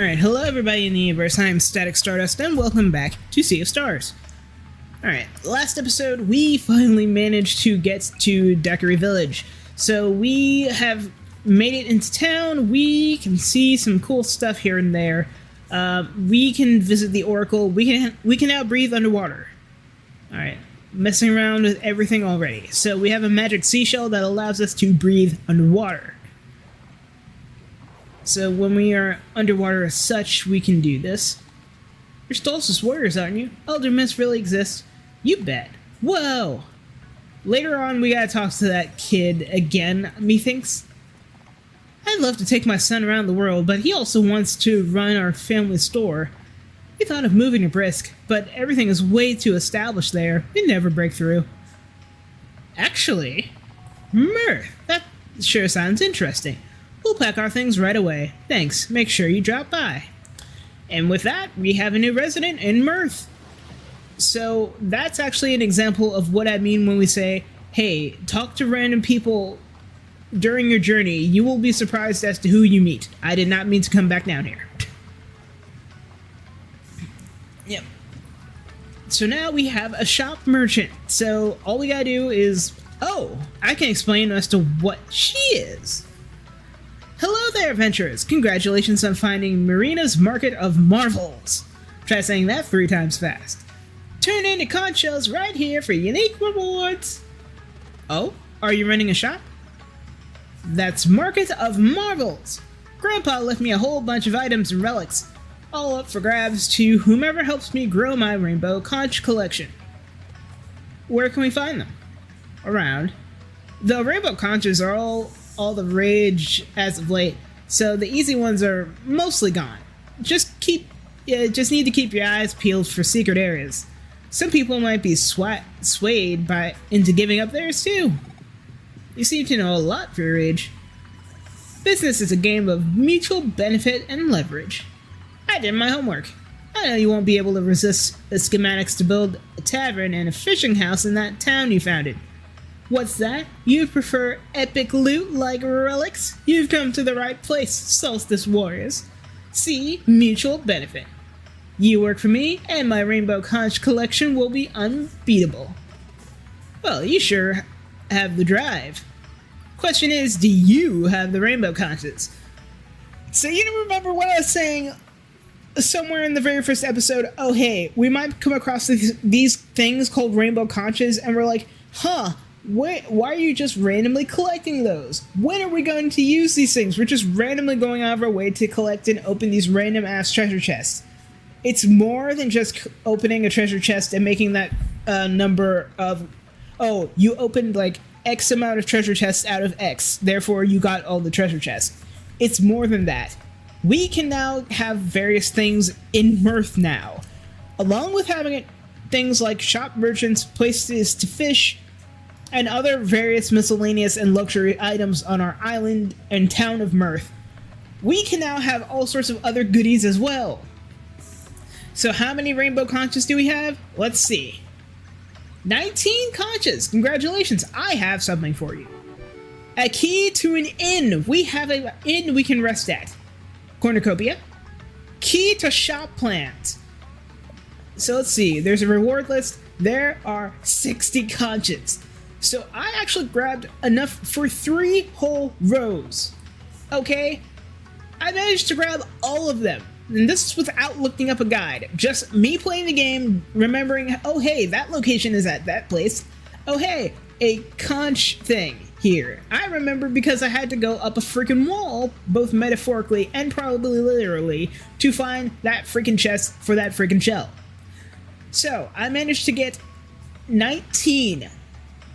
Alright, hello everybody in the universe, I'm Static Stardust, and welcome back to Sea of Stars. Alright, last episode we finally managed to get to Daiquiri Village. So we have made it into town, we can see some cool stuff here and there. We can visit the Oracle, we can now breathe underwater. Alright, messing around with everything already. So we have a magic seashell that allows us to breathe underwater. So when we are underwater as such, we can do this. You're Stolz's warriors, aren't you? Elder Mist really exists? You bet. Whoa! Later on, we gotta talk to that kid again, methinks. I'd love to take my son around the world, but he also wants to run our family store. We thought of moving to Brisk, but everything is way too established there. We'd never break through. Actually, Mirth. That sure sounds interesting. We'll pack our things right away. Thanks. Make sure you drop by. And with that, we have a new resident in Mirth. So that's actually an example of what I mean when we say, hey, talk to random people during your journey. You will be surprised as to who you meet. I did not mean to come back down here. Yep. So now we have a shop merchant. So all we gotta do is, oh, I can explain as to what she is. Hello there, adventurers! Congratulations on finding Marina's Market of Marvels. Try saying that 3 times fast. Turn into conch shells right here for unique rewards. Oh, are you running a shop? That's Market of Marvels. Grandpa left me a whole bunch of items and relics, all up for grabs to whomever helps me grow my rainbow conch collection. Where can we find them? Around. The rainbow conches are all the rage as of late, so the easy ones are mostly gone. Just need to keep your eyes peeled for secret areas. Some people might be swayed into giving up theirs too. You seem to know a lot for your age. Business is a game of mutual benefit and leverage. I did my homework. I know you won't be able to resist the schematics to build a tavern and a fishing house in that town you founded. What's that? You prefer epic loot like relics? You've come to the right place, Solstice Warriors. See, mutual benefit. You work for me, and my rainbow conch collection will be unbeatable. Well, you sure have the drive. Question is, do you have the rainbow conches? So you remember what I was saying somewhere in the very first episode? Oh hey, we might come across these things called rainbow conches, and we're like, huh, why are you just randomly collecting those? When are we going to use these things? We're just randomly going out of our way to collect and open these random ass treasure chests. It's more than just opening a treasure chest and making that number of, oh, you opened like X amount of treasure chests out of X, therefore you got all the treasure chests. It's more than that. We can now have various things in Mirth now. Along with having things like shop merchants, places to fish, and other various miscellaneous and luxury items on our island and town of Mirth, we can now have all sorts of other goodies as well. So how many rainbow conches do we have? Let's see. 19 conches! Congratulations, I have something for you. A key to an inn. We have an inn we can rest at. Cornucopia. Key to shop plans. So let's see, there's a reward list. There are 60 conches. So I actually grabbed enough for 3 whole rows. Okay? I managed to grab all of them. And this is without looking up a guide. Just me playing the game, remembering, oh hey, that location is at that place. Oh hey, a conch thing here. I remember because I had to go up a freaking wall, both metaphorically and probably literally, to find that freaking chest for that freaking shell. So I managed to get 19.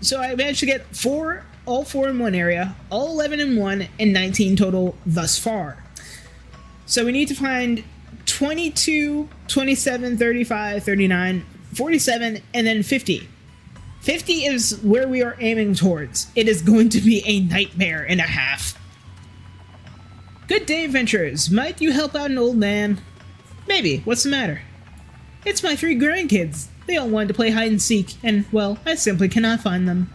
So I managed to get all 4 in one area, all 11 in one, and 19 total thus far. So we need to find 22, 27, 35, 39, 47, and then 50. 50 is where we are aiming towards. It is going to be a nightmare and a half. Good day, adventurers. Might you help out an old man? Maybe. What's the matter? It's my 3 grandkids. They all wanted to play hide and seek, and, well, I simply cannot find them.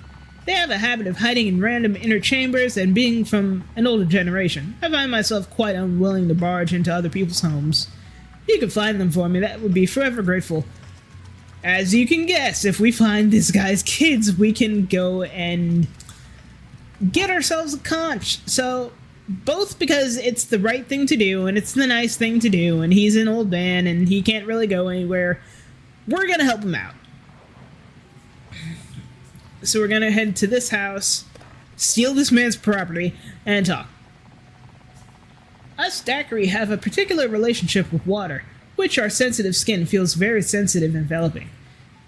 They have a habit of hiding in random inner chambers, and being from an older generation, I find myself quite unwilling to barge into other people's homes. If you could find them for me, that would be forever grateful. As you can guess, if we find this guy's kids, we can go and get ourselves a conch. So, both because it's the right thing to do, and it's the nice thing to do, and he's an old man, and he can't really go anywhere, we're gonna help him out. So we're gonna head to this house, steal this man's property, and talk. Us daiquiri have a particular relationship with water, which our sensitive skin feels very sensitive and enveloping.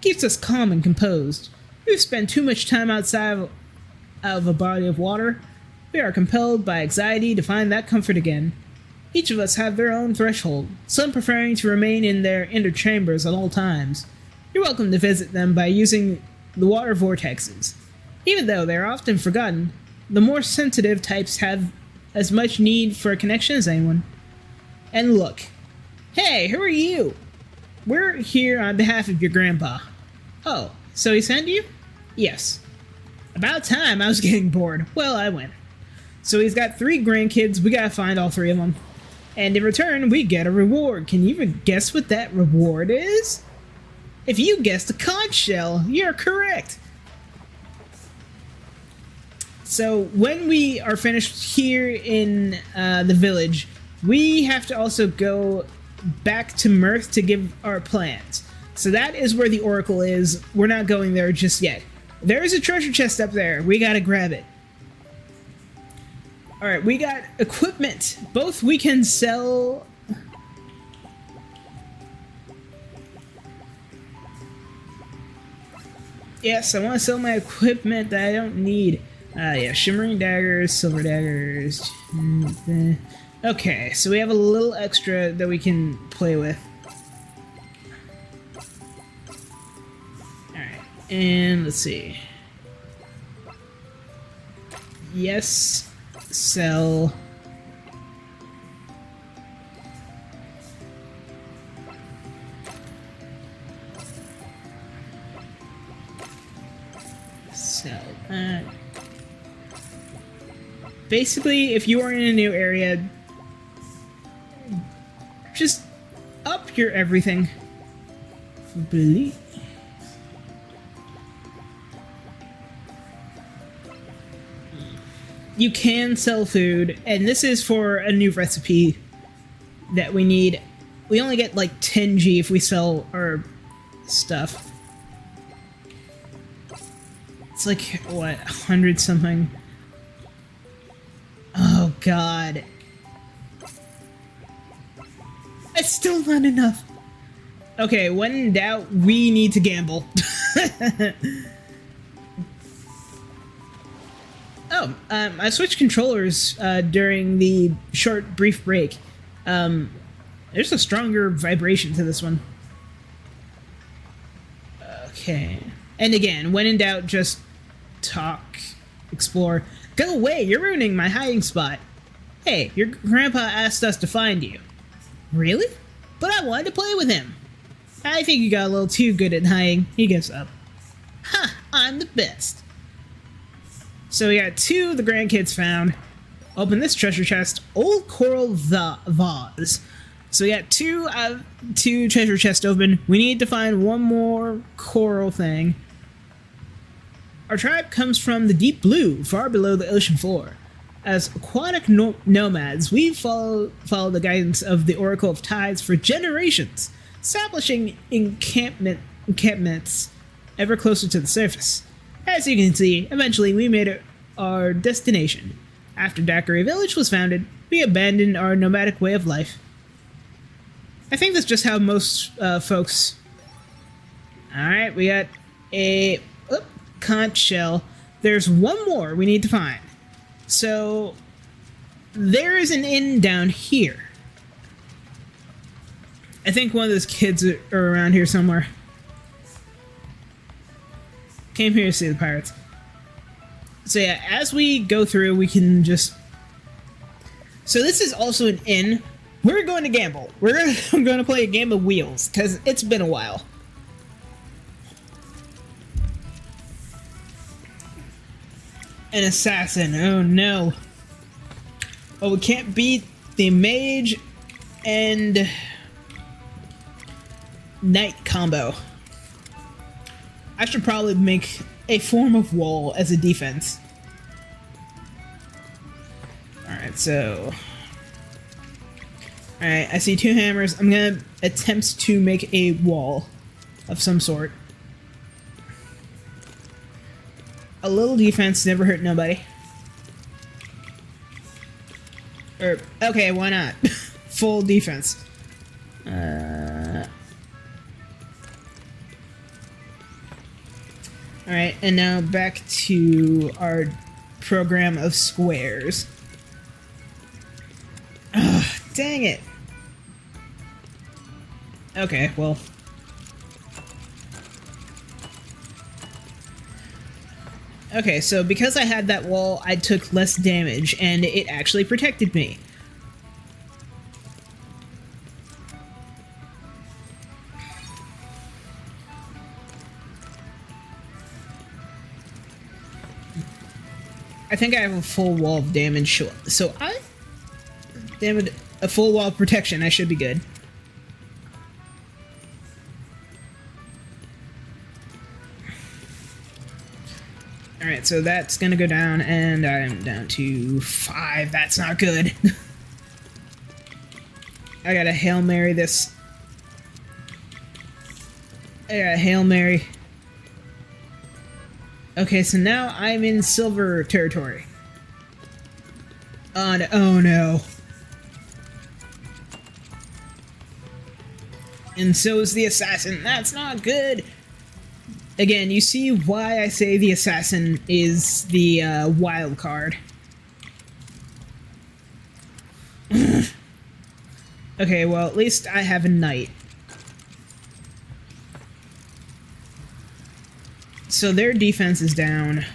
Keeps us calm and composed. We've spent too much time outside of a body of water. We are compelled by anxiety to find that comfort again. Each of us have their own threshold, some preferring to remain in their inner chambers at all times. You're welcome to visit them by using the water vortexes. Even though they are often forgotten, the more sensitive types have as much need for a connection as anyone. And look. Hey, who are you? We're here on behalf of your grandpa. Oh, so he sent you? Yes. About time, I was getting bored. Well, I went. So he's got 3 grandkids, we gotta find all 3 of them. And in return, we get a reward. Can you even guess what that reward is? If you guessed a conch shell, you're correct. So when we are finished here in the village, we have to also go back to Mirth to give our plans. So that is where the Oracle is. We're not going there just yet. There is a treasure chest up there. We gotta grab it. Alright, we got equipment. Both we can sell... Yes, I want to sell my equipment that I don't need. Yeah, shimmering daggers, silver daggers. Okay, so we have a little extra that we can play with. Alright, and let's see. Yes, sell. Sell that. Basically, if you are in a new area, just up your everything. Believe. You can sell food, and this is for a new recipe that we need. We only get like 10G if we sell our stuff. It's like, what, 100 something? Oh god. It's still not enough. Okay, when in doubt, we need to gamble. Oh, I switched controllers during the short, brief break. There's a stronger vibration to this one. Okay. And again, when in doubt, just talk, explore. Go away, you're ruining my hiding spot. Hey, your grandpa asked us to find you. Really? But I wanted to play with him. I think you got a little too good at hiding. He gives up. Ha! I'm the best. So we got 2 of the grandkids found. Open this treasure chest. Old coral vase. So we got 2 treasure chests open. We need to find 1 more coral thing. Our tribe comes from the deep blue, far below the ocean floor. As aquatic nomads, we follow the guidance of the Oracle of Tides for generations, establishing encampments ever closer to the surface. As you can see, eventually we made it our destination. After Daiquiri Village was founded, we abandoned our nomadic way of life. I think that's just how most folks... Alright, we got a conch shell. There's 1 more we need to find. So, there is an inn down here. I think one of those kids are around here somewhere. Came here to see the pirates. So yeah, as we go through, we can just... So this is also an inn. We're going to gamble. I'm going to play a game of wheels, because it's been a while. An assassin. Oh no. Oh, we can't beat the mage and knight combo. I should probably make a form of wall as a defense. Alright, so... Alright, I see 2 hammers. I'm gonna attempt to make a wall of some sort. A little defense never hurt nobody. Okay, why not? Full defense. Alright, and now back to our program of squares. Ugh, dang it. Okay, well. Okay, so because I had that wall, I took less damage, and it actually protected me. I think I have a full wall of damage, so damn it, a full wall of protection, I should be good. Alright, so that's gonna go down, and I'm down to 5. That's not good. I gotta Hail Mary this. I gotta Hail Mary. Okay, so now I'm in silver territory. Oh no. And so is the assassin. That's not good. Again, you see why I say the assassin is the wild card. Okay, well, at least I have a knight. So their defense is down.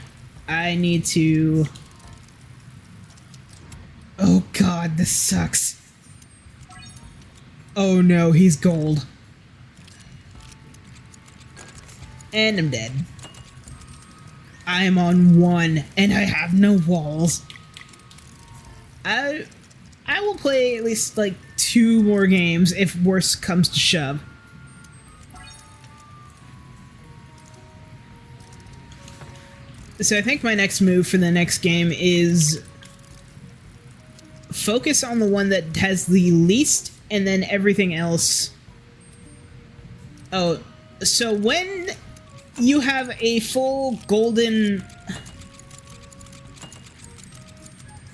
I need to... Oh god, this sucks. Oh no, he's gold. And I'm dead. I am on 1, and I have no walls. I will play at least, like, 2 more games if worse comes to shove. So I think my next move for the next game is focus on the one that has the least, and then everything else. Oh, so when you have a full golden...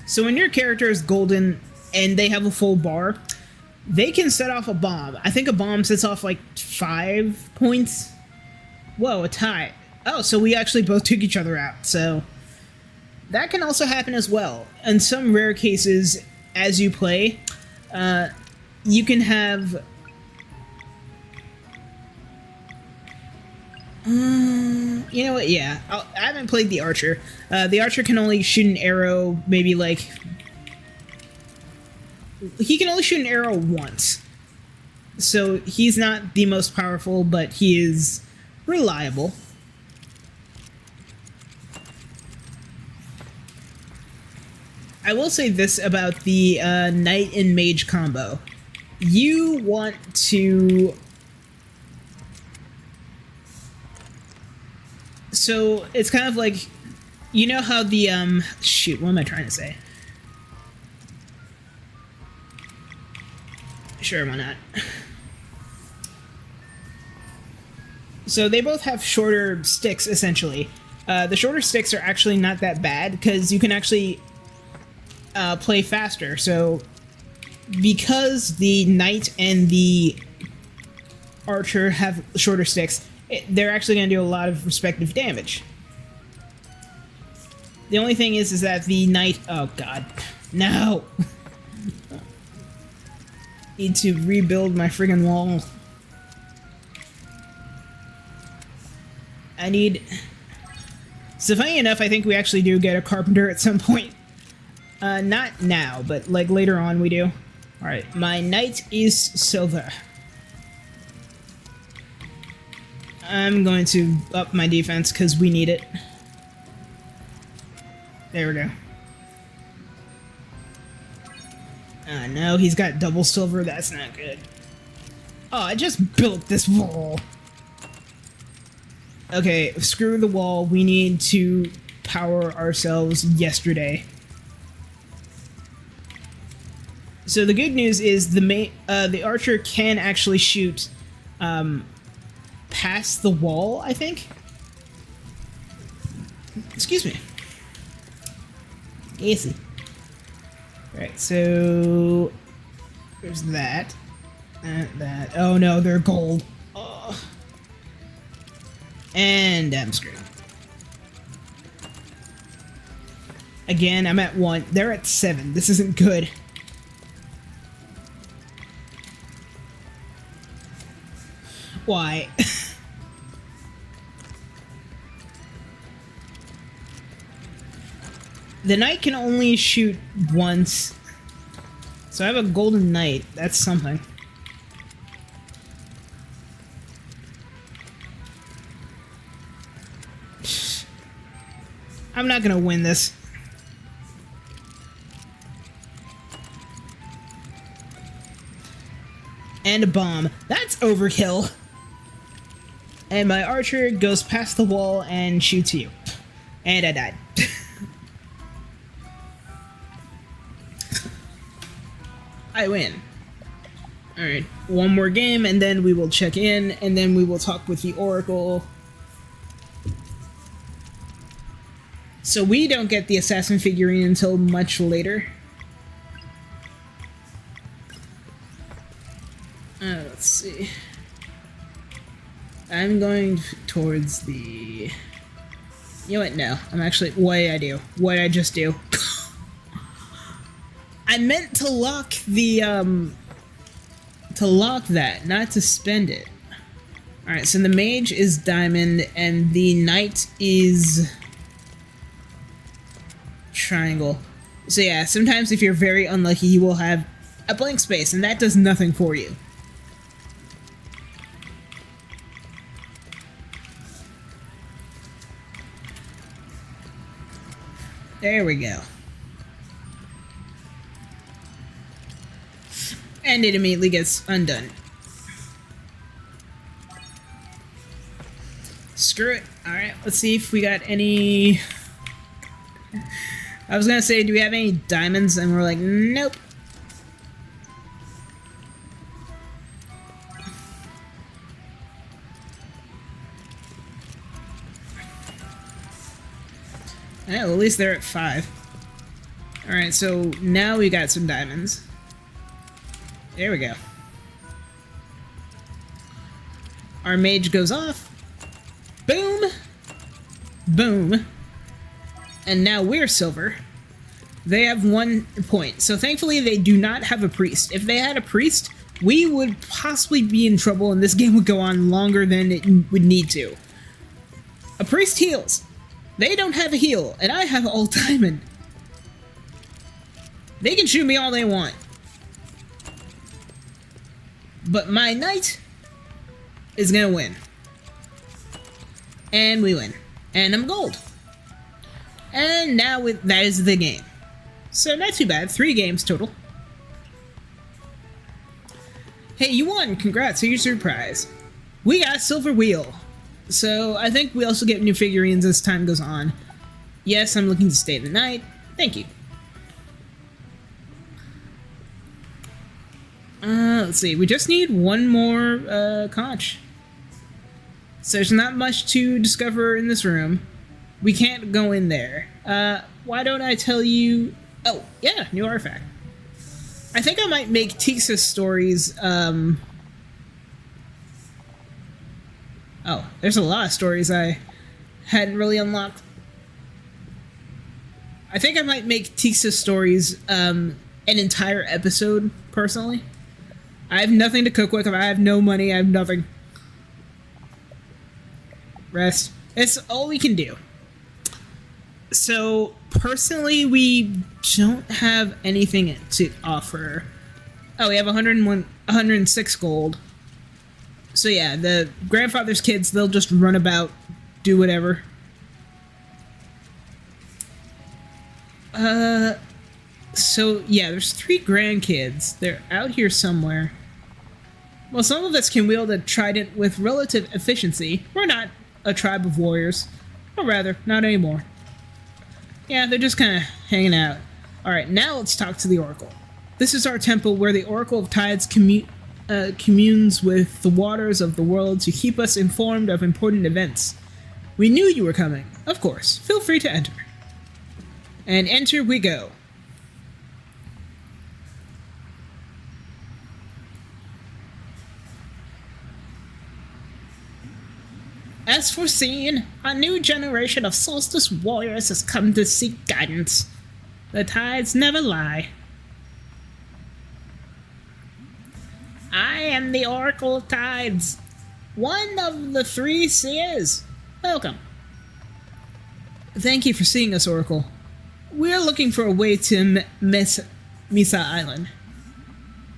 So when your character is golden and they have a full bar, they can set off a bomb. I think a bomb sets off like 5 points. Whoa, a tie. Oh, so we actually both took each other out, so... That can also happen as well. In some rare cases, as you play, you can have... you know what, yeah. I haven't played the archer. The archer can only shoot an arrow, maybe like... He can only shoot an arrow once. So he's not the most powerful, but he is reliable. I will say this about the knight and mage combo. You want to... So it's kind of like, you know how the, shoot, what am I trying to say? Sure, why not? So they both have shorter sticks, essentially. The shorter sticks are actually not that bad, because you can actually play faster. So because the knight and the archer have shorter sticks, they're actually going to do a lot of respective damage. The only thing is that the knight... Oh, God. No! Need to rebuild my friggin' wall. I need... So funny enough, I think we actually do get a carpenter at some point. Not now, but like later on we do. Alright, my knight is silver. I'm going to up my defense because we need it. There we go. No, he's got double silver. That's not good. Oh, I just built this wall. Okay, screw the wall. We need to power ourselves yesterday. So the good news is the archer can actually shoot past the wall, I think. Excuse me. Easy. Alright, so there's that. That. Oh no, they're gold. Oh. And I'm screwed. Again, I'm at 1. They're at 7. This isn't good. Why? The knight can only shoot once. So I have a golden knight. That's something. I'm not gonna win this. And a bomb. That's overkill. And my archer goes past the wall and shoots you. And I died. I win. Alright, one more game and then we will check in and then we will talk with the Oracle. So we don't get the assassin figurine until much later. Let's see. I'm going towards the... You know what? No. I'm actually... What did I do? What did I just do? I meant to lock the, to lock that, not to spend it. Alright, so the mage is diamond, and the knight is... triangle. So yeah, sometimes if you're very unlucky, you will have a blank space, and that does nothing for you. There we go. And it immediately gets undone. Screw it. Alright, let's see if we got any... I was gonna say, do we have any diamonds? And we're like, nope. Yeah, well, at least they're at 5. Alright, so now we got some diamonds. There we go. Our mage goes off. Boom! Boom. And now we're silver. They have 1 point. So thankfully they do not have a priest. If they had a priest, we would possibly be in trouble and this game would go on longer than it would need to. A priest heals. They don't have a heal, and I have all diamond. They can shoot me all they want. But my knight is gonna win. And we win. And I'm gold. And now that is the game. So not too bad. 3 games total. Hey, you won! Congrats, here's your prize. We got a silver wheel. So I think we also get new figurines as time goes on. Yes, I'm looking to stay the night. Thank you. Let's see. We just need 1 more conch. So there's not much to discover in this room. We can't go in there. Why don't I tell you... Oh, yeah, new artifact. I think I might make Tixa's stories, Oh, there's a lot of stories I hadn't really unlocked. I think I might make Tixa's stories, an entire episode, personally. I have nothing to cook with, I have no money, I have nothing. Rest. It's all we can do. So, personally, we don't have anything to offer. Oh, we have 106 gold. So yeah, the grandfather's kids, they'll just run about, do whatever. So, yeah, there's 3 grandkids. They're out here somewhere. While some of us can wield a trident with relative efficiency, we're not a tribe of warriors. Or rather, not anymore. Yeah, they're just kind of hanging out. Alright, now let's talk to the Oracle. This is our temple where the Oracle of Tides communes with the waters of the world to keep us informed of important events. We knew you were coming, of course. Feel free to enter. And enter we go. As foreseen, a new generation of Solstice warriors has come to seek guidance. The tides never lie. I am the Oracle of Tides, one of the 3 seers. Welcome. Thank you for seeing us, Oracle. We're looking for a way to Misa Island.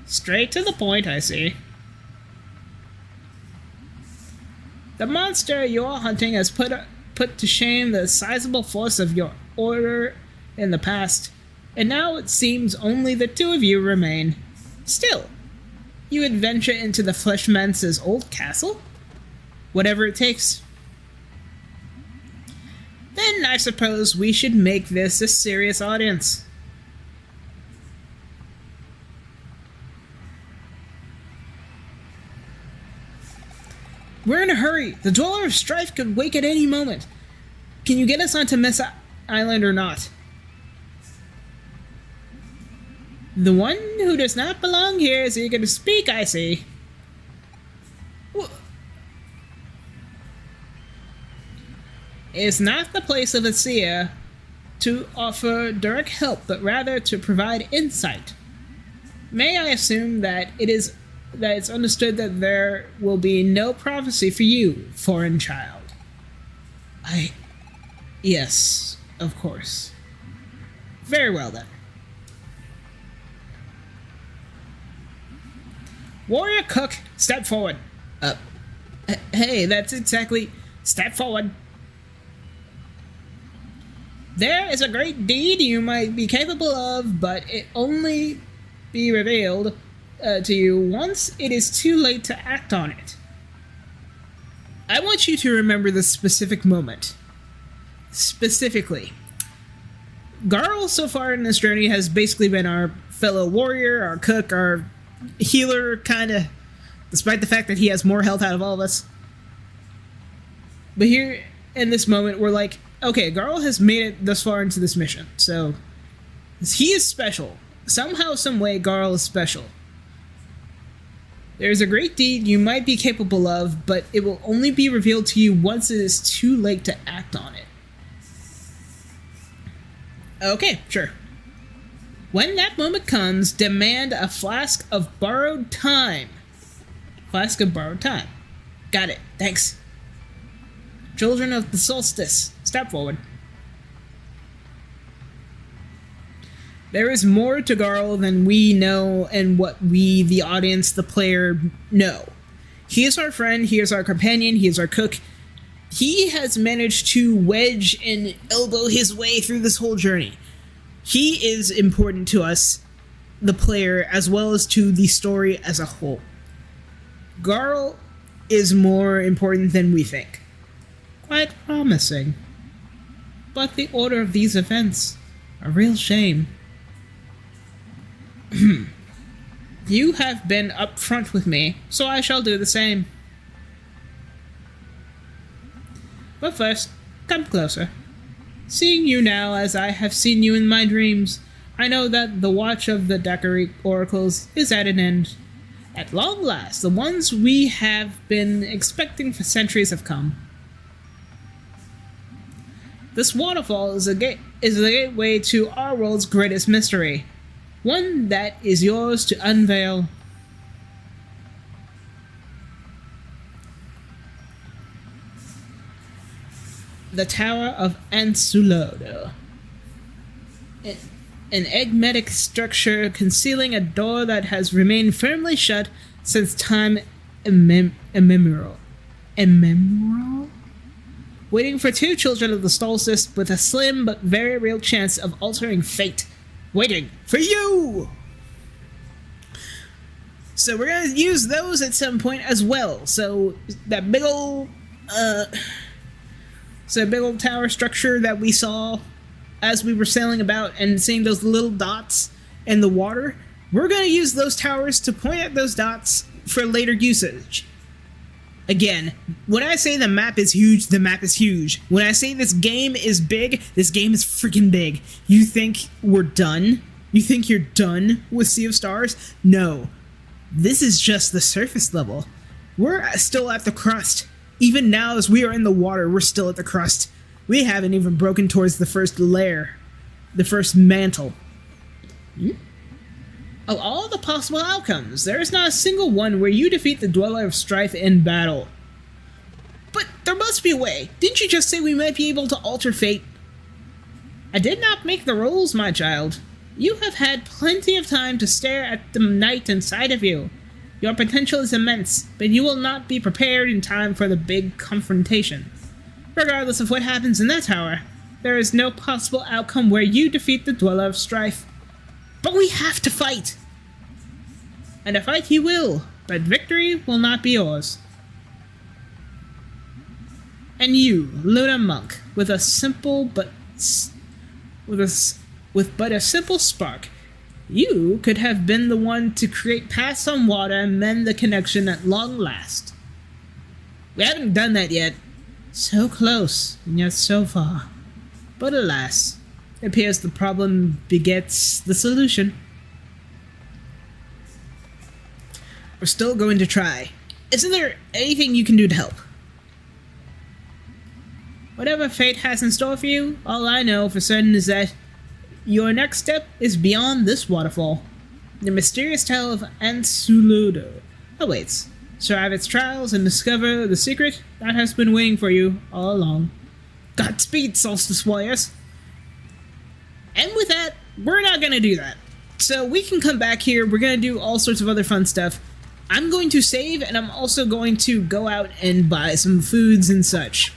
Straight to the point, I see. The monster you're hunting has put to shame the sizable force of your order in the past, and now it seems only the 2 of you remain. Still, you would venture into the Fleshmance's old castle? Whatever it takes. Then I suppose we should make this a serious audience. We're in a hurry. The Dweller of Strife could wake at any moment. Can you get us onto Mesa Island or not? The one who does not belong here is eager to speak, I see. It's not the place of a seer to offer direct help, but rather to provide insight. May I assume that it's understood that there will be no prophecy for you, foreign child? Yes, of course. Very well then. Warrior Cook, step forward. Hey, that's exactly... Step forward. There is a great deed you might be capable of, but it only be revealed to you once it is too late to act on it. I want you to remember this specific moment. Specifically. Garl, so far in this journey, has basically been our fellow warrior, our cook, our healer, kinda, despite the fact that he has more health out of all of us. But here, in this moment, we're like, okay, Garl has made it thus far into this mission, so he is special. Somehow, some way, Garl is special. There is a great deed you might be capable of, but it will only be revealed to you once it is too late to act on it. Okay, sure. When that moment comes, demand a flask of borrowed time. Flask of borrowed time. Got it, thanks. Children of the Solstice, step forward. There is more to Garl than we know and what we, the audience, the player, know. He is our friend, he is our companion, he is our cook. He has managed to wedge and elbow his way through this whole journey. He is important to us, the player, as well as to the story as a whole. Garl is more important than we think. Quite promising. But the order of these events, a real shame. You have been upfront with me, so I shall do the same. But first, come closer. Seeing you now as I have seen you in my dreams, I know that the watch of the Dakari oracles is at an end. At long last, the ones we have been expecting for centuries have come. This waterfall is the gateway to our world's greatest mystery, one that is yours to unveil. The Tower of Ansulodo. An enigmatic structure concealing a door that has remained firmly shut since time immemorial. Immemorial? waiting for two children of the solstice with a slim but very real chance of altering fate. Waiting for you! So we're gonna use those at some point as well. So that big old tower structure that we saw as we were sailing about and seeing those little dots in the water, we're gonna use those towers to point at those dots for later usage. Again, when I say the map is huge, the map is huge. When I say this game is big, this game is freaking big. You think we're done? You think you're done with Sea of Stars? No. This is just the surface level. We're still at the crust. Even now as we are in the water, we're still at the crust. We haven't even broken towards the first layer. The first mantle. Of all the possible outcomes, there is not a single one where you defeat the Dweller of Strife in battle. But there must be a way. Didn't you just say we might be able to alter fate? I did not make the rules, my child. You have had plenty of time to stare at the night inside of you. Your potential is immense, but you will not be prepared in time for the big confrontation. Regardless of what happens in that tower, there is no possible outcome where you defeat the Dweller of Strife. But we have to fight! And a fight you will, but victory will not be yours. And you, Luna Monk, with a simple spark, you could have been the one to create paths on water and mend the connection at long last. We haven't done that yet. So close, and yet so far. But alas, it appears the problem begets the solution. We're still going to try. Isn't there anything you can do to help? Whatever fate has in store for you, all I know for certain is that your next step is beyond this waterfall. The mysterious tale of Ansuludo awaits. Survive its trials and discover the secret that has been waiting for you all along. Godspeed, Solstice Warriors! And with that, we're not gonna do that. So we can come back here, we're gonna do all sorts of other fun stuff. I'm going to save, and I'm also going to go out and buy some foods and such.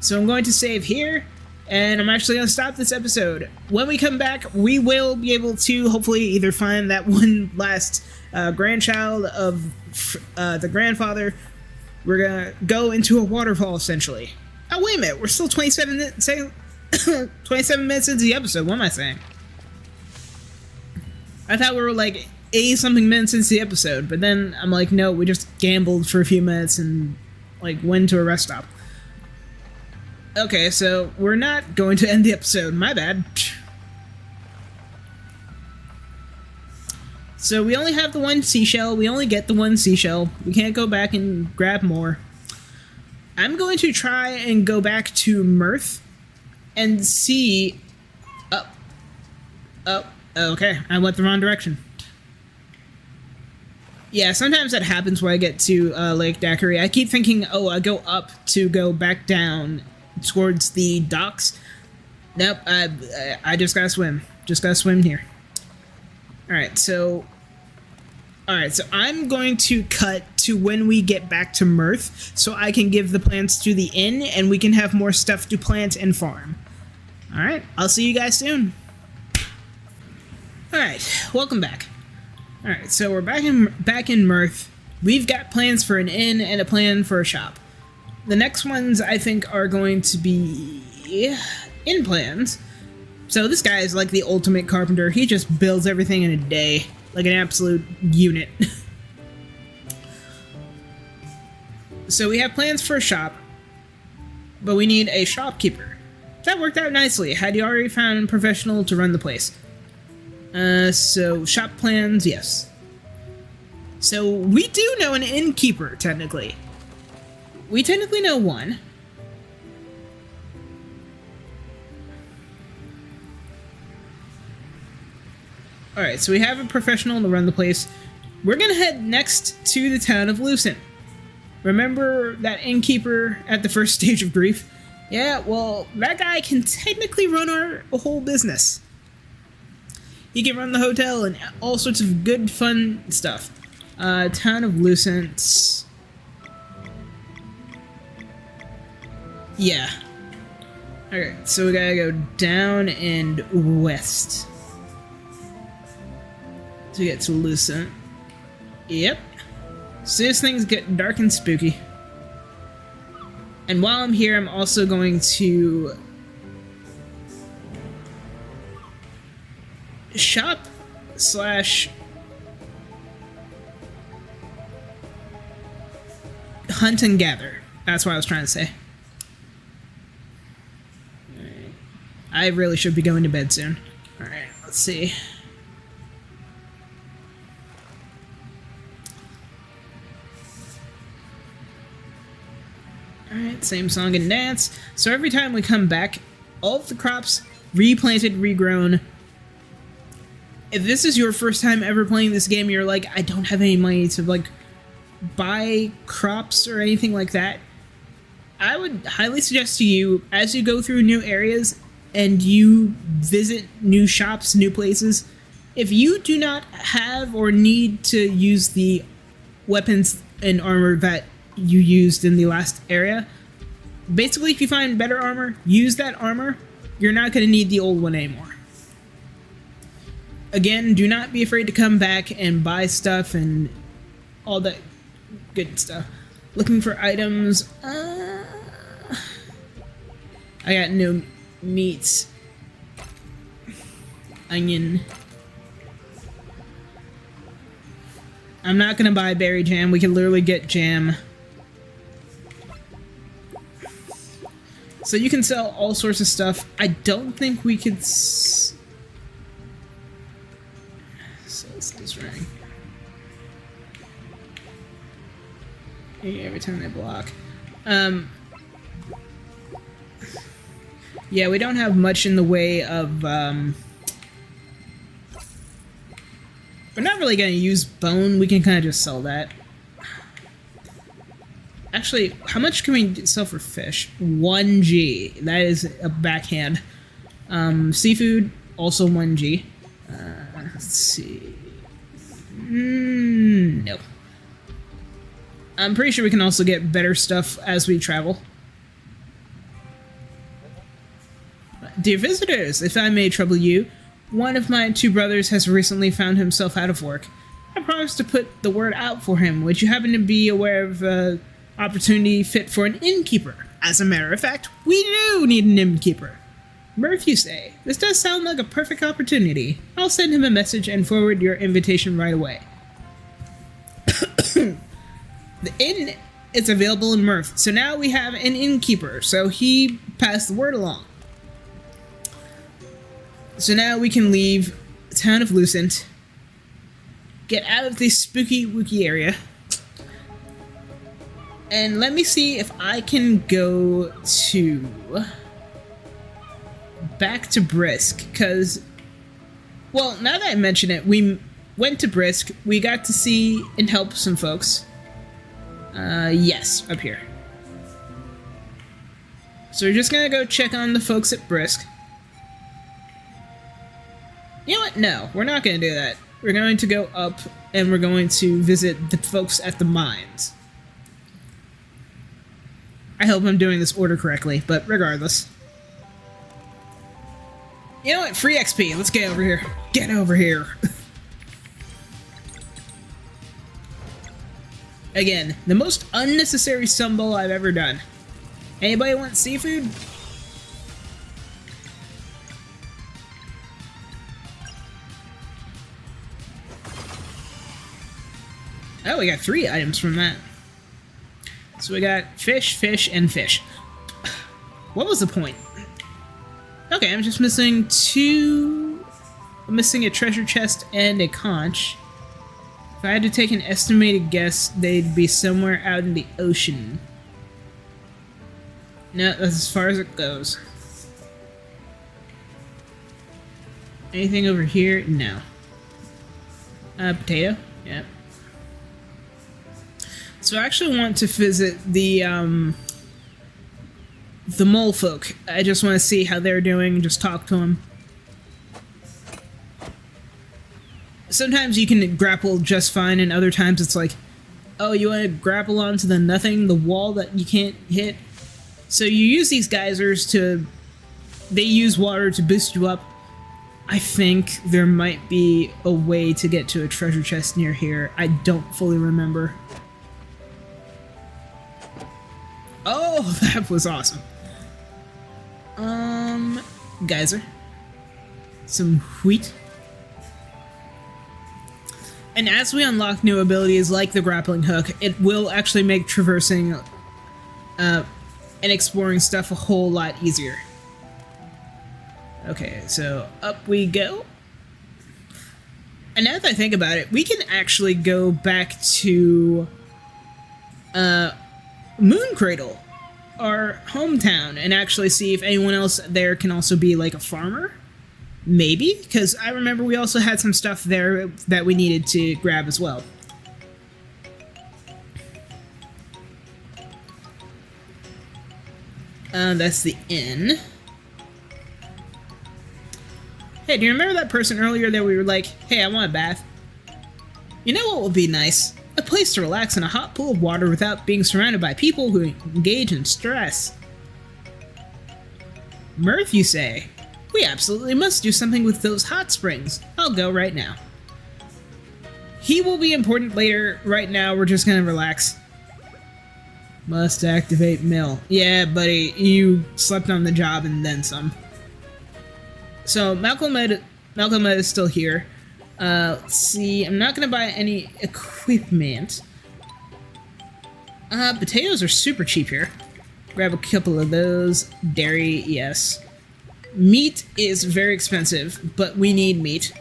So I'm going to save here, and I'm actually going to stop this episode. When we come back, we will be able to hopefully either find that one last grandchild of the grandfather. We're going to go into a waterfall, essentially. Oh, wait a minute. We're still 27 minutes into the episode. What am I saying? I thought we were like 80-something minutes into the episode, but then I'm like, no, we just gambled for a few minutes and like went to a rest stop. Okay, so we're not going to end the episode. My bad. So we only have the one seashell. We only get the one seashell. We can't go back and grab more. I'm going to try and go back to Mirth and see... okay, I went the wrong direction. Yeah, sometimes that happens when I get to Lake Daiquiri. I keep thinking, oh, I go up to go back down towards the docks. Nope, I just gotta swim. Just gotta swim here. Alright, so I'm going to cut to when we get back to Mirth, so I can give the plants to the inn, and we can have more stuff to plant and farm. Alright, I'll see you guys soon. Alright, welcome back. Alright, so we're back in Mirth. We've got plans for an inn and a plan for a shop. The next ones, I think, are going to be inn plans. So this guy is like the ultimate carpenter. He just builds everything in a day, like an absolute unit. So we have plans for a shop, but we need a shopkeeper. That worked out nicely. Had you already found a professional to run the place? So shop plans, yes. So we do know an innkeeper, technically. We technically know one. Alright, so we have a professional to run the place. We're gonna head next to the town of Lucent. Remember that innkeeper at the first stage of grief? Yeah, well, that guy can technically run our whole business. He can run the hotel and all sorts of good, fun stuff. Town of Lucent. Yeah. Alright, so we gotta go down and west to get to Lucent. Yep. So this things get dark and spooky. And while I'm here, I'm also going to shop / hunt and gather. That's what I was trying to say. Alright. I really should be going to bed soon. Alright, let's see. Alright, same song and dance. So every time we come back, all of the crops replanted, regrown. If this is your first time ever playing this game, you're like, I don't have any money to like buy crops or anything like that, I would highly suggest to you, as you go through new areas and you visit new shops, new places, if you do not have or need to use the weapons and armor that you used in the last area, basically if you find better armor, use that armor. You're not going to need the old one anymore. Again, do not be afraid to come back and buy stuff and all that good stuff. Looking for items. I got no meats. Onion. I'm not gonna buy berry jam. We can literally get jam. So you can sell all sorts of stuff. I don't think we could sell this ring. Every time they block. Yeah, we don't have much in the way of, we're not really gonna use bone. We can kind of just sell that. Actually, how much can we sell for fish? 1G. That is a backhand. Seafood, also 1G. Let's see. No. I'm pretty sure we can also get better stuff as we travel. Dear visitors, if I may trouble you, one of my 2 brothers has recently found himself out of work. I promised to put the word out for him. Would you happen to be aware of an opportunity fit for an innkeeper? As a matter of fact, we do need an innkeeper. Murph, you say? This does sound like a perfect opportunity. I'll send him a message and forward your invitation right away. The inn is available in Murph, so now we have an innkeeper, so he passed the word along. So now we can leave the town of Lucent, get out of this spooky wookie area, and let me see if I can go to back to Brisk, because, well, now that I mention it, we went to Brisk, we got to see and help some folks. Yes, up here. So we're just gonna go check on the folks at Brisk. You know what? No, we're not gonna do that. We're going to go up and we're going to visit the folks at the mines. I hope I'm doing this order correctly, but regardless. You know what? Free XP. Let's get over here. Get over here. Again, the most unnecessary stumble I've ever done. Anybody want seafood? Oh, we got 3 items from that. So we got fish, fish, and fish. What was the point? Okay, I'm just missing 2... I'm missing a treasure chest and a conch. If I had to take an estimated guess, they'd be somewhere out in the ocean. No, that's as far as it goes. Anything over here? No. Potato? Yep. So I actually want to visit the mole folk. I just want to see how they're doing, just talk to them. Sometimes you can grapple just fine, and other times it's like, oh, you want to grapple onto the nothing, the wall that you can't hit? So you use these geysers to... They use water to boost you up. I think there might be a way to get to a treasure chest near here. I don't fully remember. Oh, that was awesome. Geyser. Some wheat. And as we unlock new abilities like the grappling hook, it will actually make traversing and exploring stuff a whole lot easier. Okay, so up we go. And now that I think about it, we can actually go back to Moon Cradle, our hometown, and actually see if anyone else there can also be like a farmer. Maybe, because I remember we also had some stuff there that we needed to grab as well. That's the inn. Hey, do you remember that person earlier that we were like, hey, I want a bath? You know what would be nice? A place to relax in a hot pool of water without being surrounded by people who engage in stress. Mirth, you say? We absolutely must do something with those hot springs. I'll go right now. He will be important later. Right now, we're just gonna relax. Must activate mill. Yeah, buddy, you slept on the job and then some. So, Malcolm is still here. Let's see, I'm not gonna buy any equipment. Potatoes are super cheap here. Grab a couple of those. Dairy, yes. Meat is very expensive, but we need meat.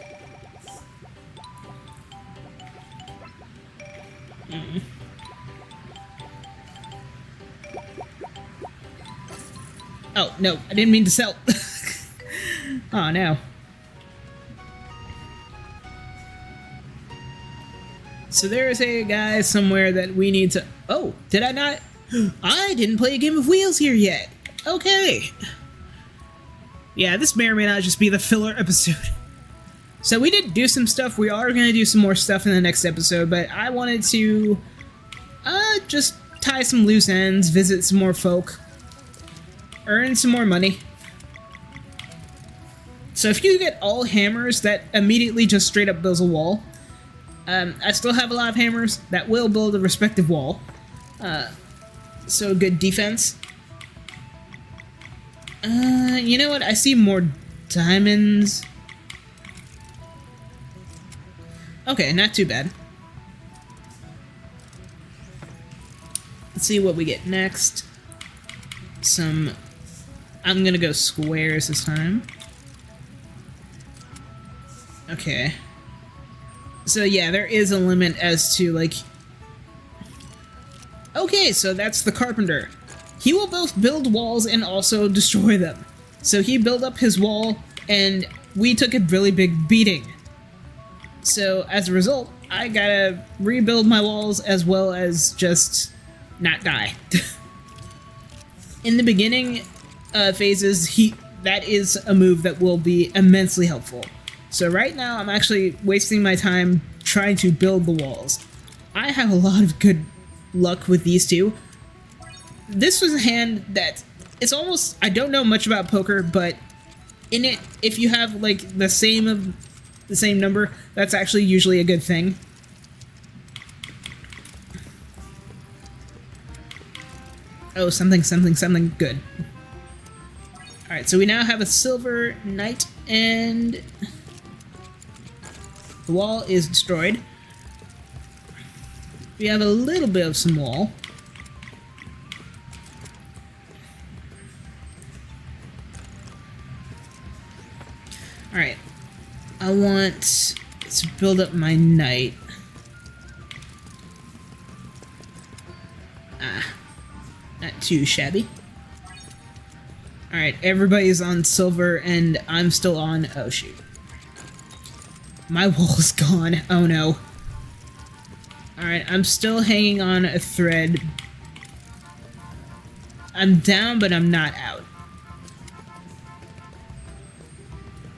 Oh, no, I didn't mean to sell. Oh, no. So there's a guy somewhere that we need to... Oh, did I not? I didn't play a game of Wheels here yet. Okay. Yeah, this may or may not just be the filler episode. So we did do some stuff. We are going to do some more stuff in the next episode, but I wanted to just tie some loose ends, visit some more folk, earn some more money. So if you get all hammers, that immediately just straight up builds a wall. I still have a lot of hammers that will build a respective wall. So good defense. You know what? I see more diamonds. Okay, not too bad. Let's see what we get next. I'm gonna go squares this time. Okay. So yeah, there is a limit as to, like... Okay, so that's the carpenter. He will both build walls and also destroy them. So he built up his wall, and we took a really big beating. So as a result, I gotta rebuild my walls as well as just not die. In the beginning phases, that is a move that will be immensely helpful. So right now, I'm actually wasting my time trying to build the walls. I have a lot of good luck with these two. This was a hand that, it's almost, I don't know much about poker, but in it, if you have like the same number, that's actually usually a good thing. Oh, something good. Alright, so we now have a silver knight, and the wall is destroyed. We have a little bit of some wall. Alright, I want to build up my knight. Not too shabby. Alright, everybody's on silver and I'm still on... Oh shoot. My wall is gone. Oh no. Alright, I'm still hanging on a thread. I'm down, but I'm not out.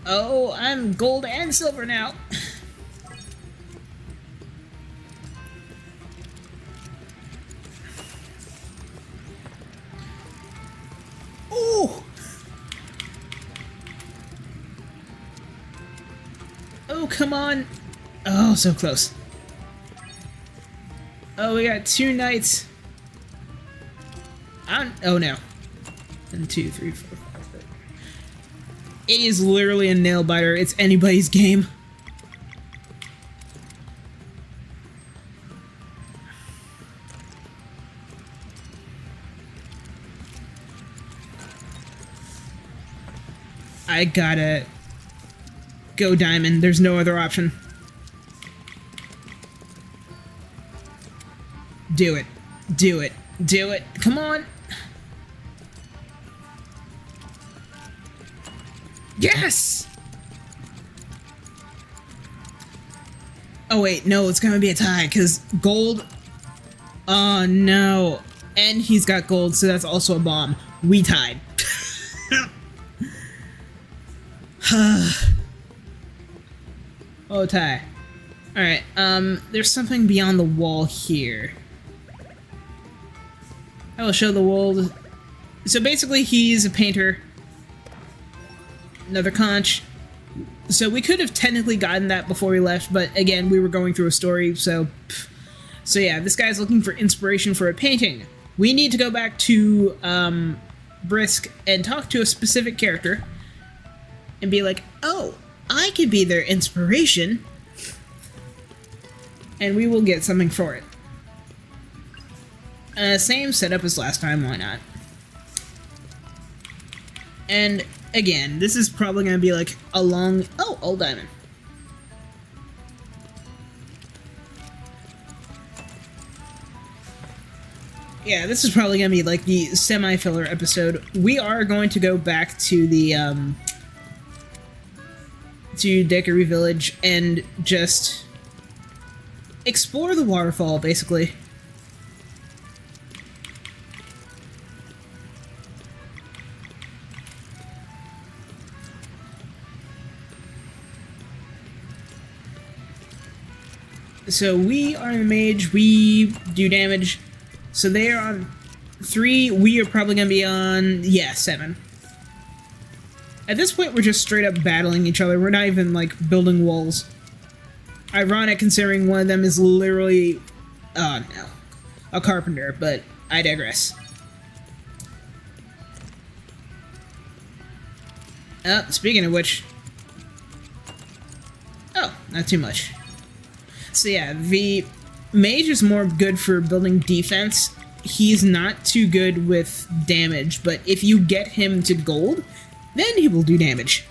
Oh, I'm gold and silver now. come on. Oh, so close. Oh, we got 2 knights. Oh no. 1, 2, 3, 4, 5, 6. It is literally a nail biter. It's anybody's game. I gotta go diamond. There's no other option. Do it. Do it. Do it. Come on. Yes! Oh wait, no, it's gonna be a tie, because gold... Oh no. And he's got gold, so that's also a bomb. We tied. Oh, tie. Alright, there's something beyond the wall here. I will show the world. So basically, he's a painter. Another conch. So we could have technically gotten that before we left, but again, we were going through a story, so... So yeah, this guy's looking for inspiration for a painting. We need to go back to, Brisk and talk to a specific character and be like, oh, I could be their inspiration. And we will get something for it. Same setup as last time, why not? And again, this is probably going to be like a long... Oh, old diamond. Yeah, this is probably going to be like the semi-filler episode. We are going to go back to the, to Dekery Village and just explore the waterfall, basically. So we are the mage, we do damage. So they are on 3, we are probably going to be on, yeah, 7. At this point, we're just straight up battling each other. We're not even, like, building walls. Ironic, considering one of them is literally, oh no, a carpenter, but I digress. Speaking of which, oh, not too much. So yeah, the mage is more good for building defense. He's not too good with damage, but if you get him to gold, then he will do damage.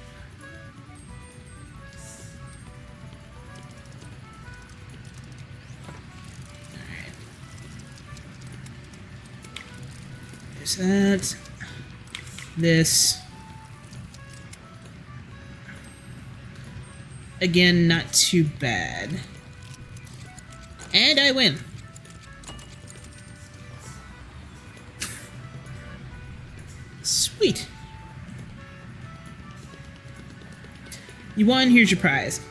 Alright. There's that. This. Again, not too bad. And I win. Sweet. You won, here's your prize.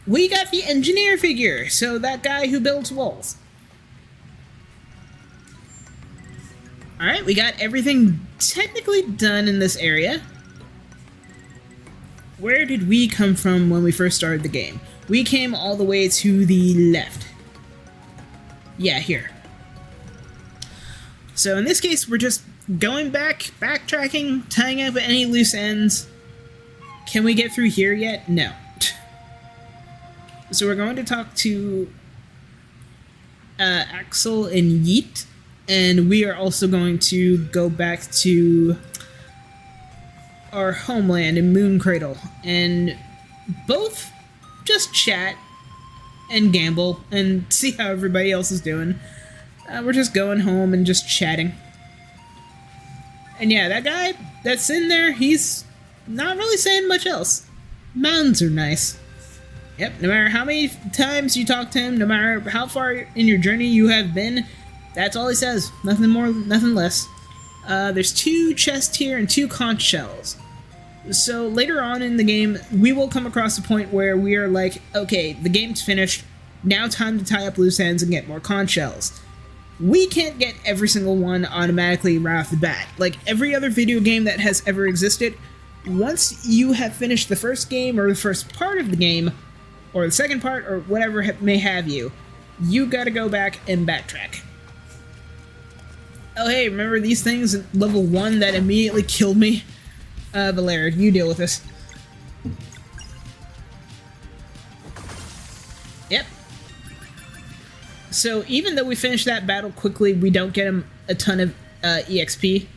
We got the engineer figure, so that guy who builds walls. Alright, we got everything technically done in this area. Where did we come from when we first started the game? We came all the way to the left. Yeah, here. So in this case, we're just going back, backtracking, tying up any loose ends. Can we get through here yet? No. So we're going to talk to Axel and Yeet, and we are also going to go back to our homeland in Moon Cradle, and both just chat and gamble and see how everybody else is doing. We're just going home and just chatting. And yeah, that guy that's in there, he's not really saying much else. Mountains are nice. Yep, no matter how many times you talk to him, no matter how far in your journey you have been, that's all he says. Nothing more, nothing less. There's 2 chests here and 2 conch shells. So later on in the game, we will come across a point where we are like, okay, the game's finished, now time to tie up loose ends and get more conch shells. We can't get every single one automatically right off the bat. Like every other video game that has ever existed, once you have finished the first game or the first part of the game, or the second part, or whatever may have you, you gotta go back and backtrack. Oh hey, remember these things at level 1 that immediately killed me? Valera, you deal with this. Yep. So even though we finish that battle quickly, we don't get him a ton of EXP.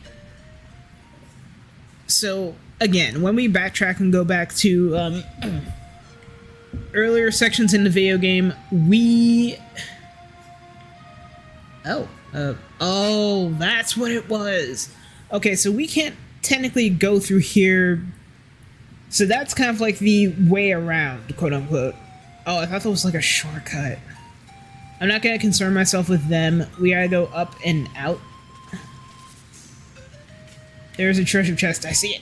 So again, when we backtrack and go back to earlier sections in the video game, we... Oh, that's what it was. Okay, so we can't technically go through here. So that's kind of like the way around, quote unquote. Oh, I thought that was like a shortcut. I'm not gonna concern myself with them. We gotta go up and out. There's a treasure chest, I see it.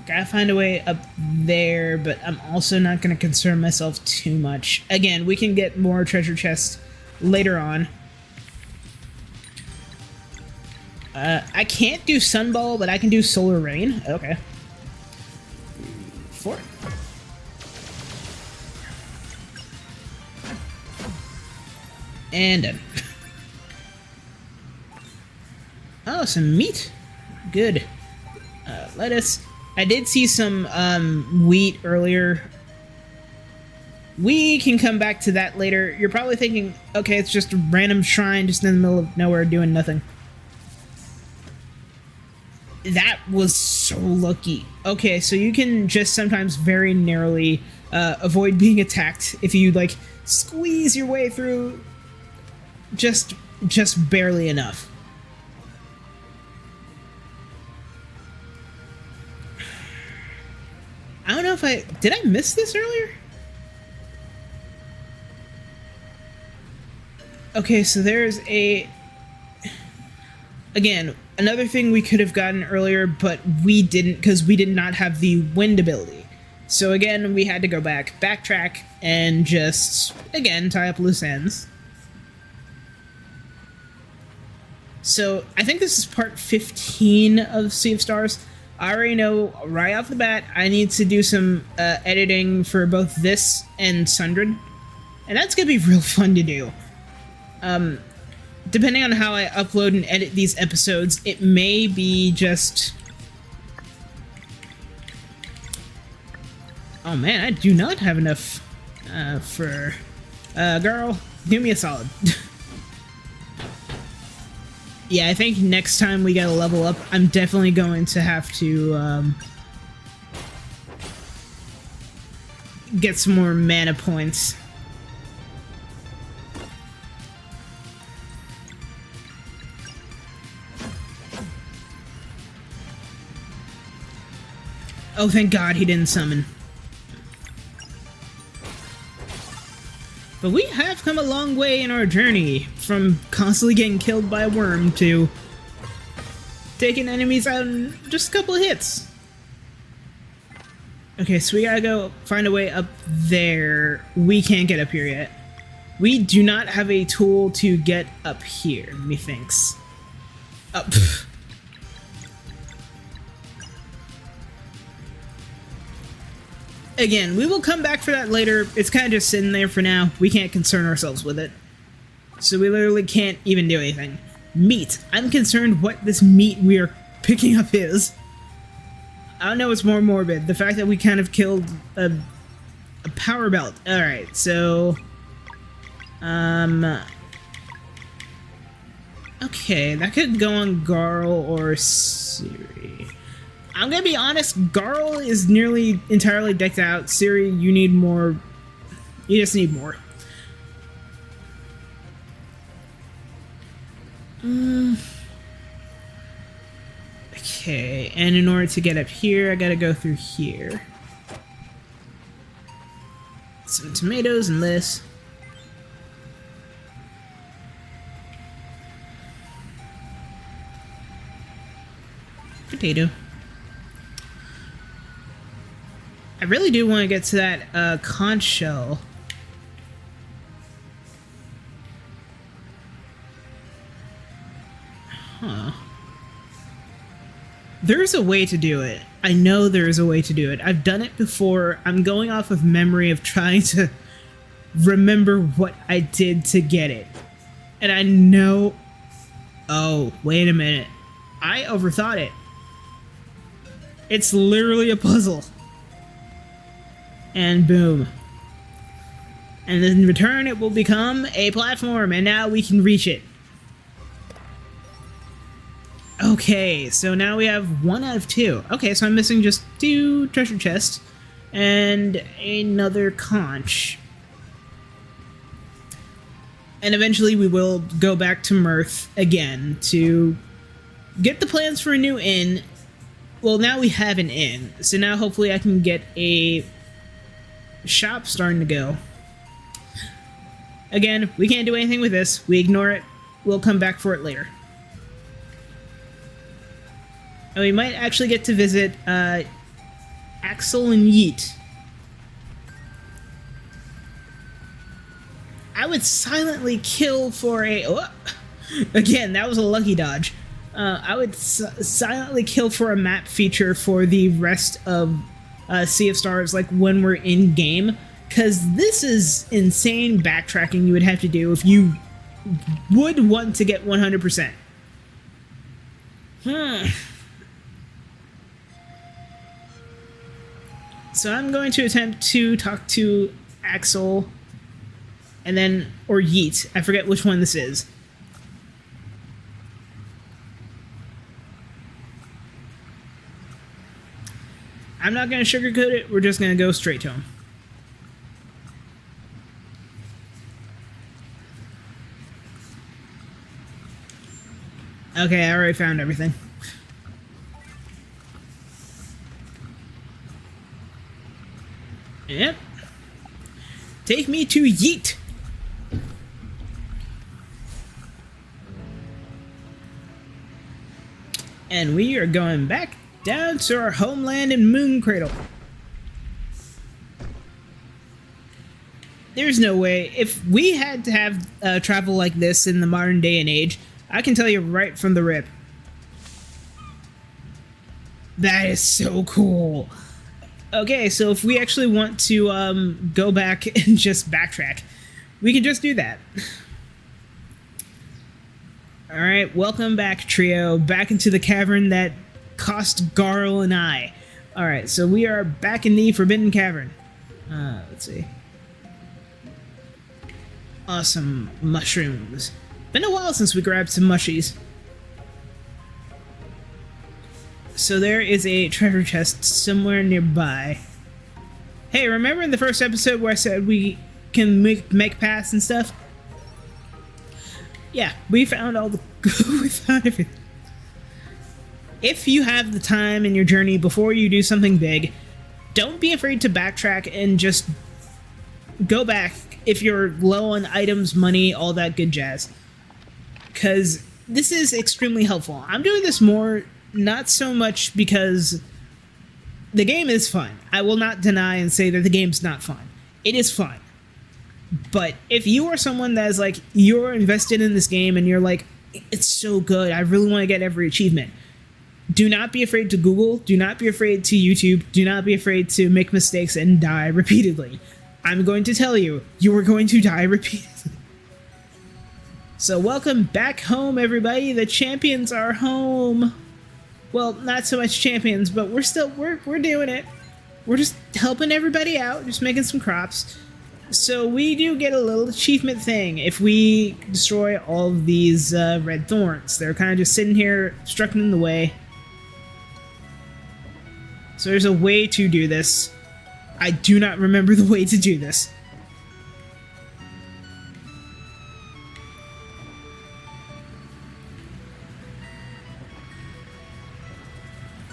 Gotta find a way up there, but I'm also not gonna concern myself too much. Again, we can get more treasure chests later on. I can't do Sunball, but I can do Solar Rain. Okay. 4. And done. Oh, some meat. Good. Lettuce. I did see some wheat earlier. We can come back to that later. You're probably thinking, okay, it's just a random shrine just in the middle of nowhere doing nothing. That was so lucky. Okay, so you can just sometimes very narrowly avoid being attacked if you, like, squeeze your way through just barely enough. I don't know if did I miss this earlier? Okay, so there's again, another thing we could have gotten earlier, but we didn't because we did not have the wind ability. So again, we had to go backtrack, and just, again, tie up loose ends. So I think this is part 15 of Sea of Stars. I already know right off the bat I need to do some editing for both this and Sundred. And that's going to be real fun to do. Depending on how I upload and edit these episodes, it may be just... Oh man, I do not have enough for... girl, do me a solid. Yeah, I think next time we gotta level up, I'm definitely going to have to get some more mana points. Oh, thank God he didn't summon. But we have come a long way in our journey, from constantly getting killed by a worm to taking enemies out in just a couple of hits. Okay, so we gotta go find a way up there. We can't get up here yet. We do not have a tool to get up here, methinks. Up. Again, we will come back for that later. It's kind of just sitting there for now. We can't concern ourselves with it. So we literally can't even do anything. Meat. I'm concerned what this meat we are picking up is. I don't know what's more morbid. The fact that we kind of killed a power belt. Alright, so... Okay, that could go on Garl or Siri. I'm gonna be honest, Garl is nearly entirely decked out. Siri, you need more. You just need more. Okay, and in order to get up here, I gotta go through here. Some tomatoes and this. Potato. I really do want to get to that conch shell. Huh. There's a way to do it. I know there is a way to do it. I've done it before. I'm going off of memory of trying to remember what I did to get it. And I know... Oh, wait a minute. I overthought it. It's literally a puzzle. And boom. And in return, it will become a platform, and now we can reach it. Okay, so now we have 1 out of 2. Okay, so I'm missing just 2 treasure chests and another conch. And eventually we will go back to Mirth again to get the plans for a new inn. Well, now we have an inn, so now hopefully I can get a shop starting to go. Again, we can't do anything with this. We ignore it. We'll come back for it later. And we might actually get to visit Axel and Yeet. I would silently kill for a... Oh, again, that was a lucky dodge. I would silently kill for a map feature for the rest of Sea of Stars, like when we're in game, because this is insane backtracking you would have to do if you would want to get 100%. So I'm going to attempt to talk to Axel, and then, or Yeet, I forget which one this is. I'm not going to sugarcoat it, we're just going to go straight to him. Okay, I already found everything. Yep. Take me to Yeet! And we are going back down to our homeland in Moon Cradle. There's no way. If we had to have travel like this in the modern day and age, I can tell you right from the rip. That is so cool. Okay, so if we actually want to go back and just backtrack, we can just do that. Alright, welcome back, trio. Back into the cavern that cost Garl and I. Alright, so we are back in the Forbidden Cavern. Let's see. Awesome mushrooms. Been a while since we grabbed some mushies. So there is a treasure chest somewhere nearby. Hey, remember in the first episode where I said we can make paths and stuff? Yeah, we found all the... we found everything. If you have the time in your journey before you do something big, don't be afraid to backtrack and just go back if you're low on items, money, all that good jazz. Because this is extremely helpful. I'm doing this more... not so much because the game is fun. I will not deny and say that the game's not fun. It is fun. But if you are someone that is like, you're invested in this game and you're like, it's so good, I really want to get every achievement, do not be afraid to Google, do not be afraid to YouTube, do not be afraid to make mistakes and die repeatedly. I'm going to tell you, you are going to die repeatedly. So welcome back home, everybody. The champions are home. Well, not so much champions, but we're doing it. We're just helping everybody out, just making some crops. So we do get a little achievement thing if we destroy all of these red thorns. They're kind of just sitting here, obstructing in the way. So there's a way to do this. I do not remember the way to do this.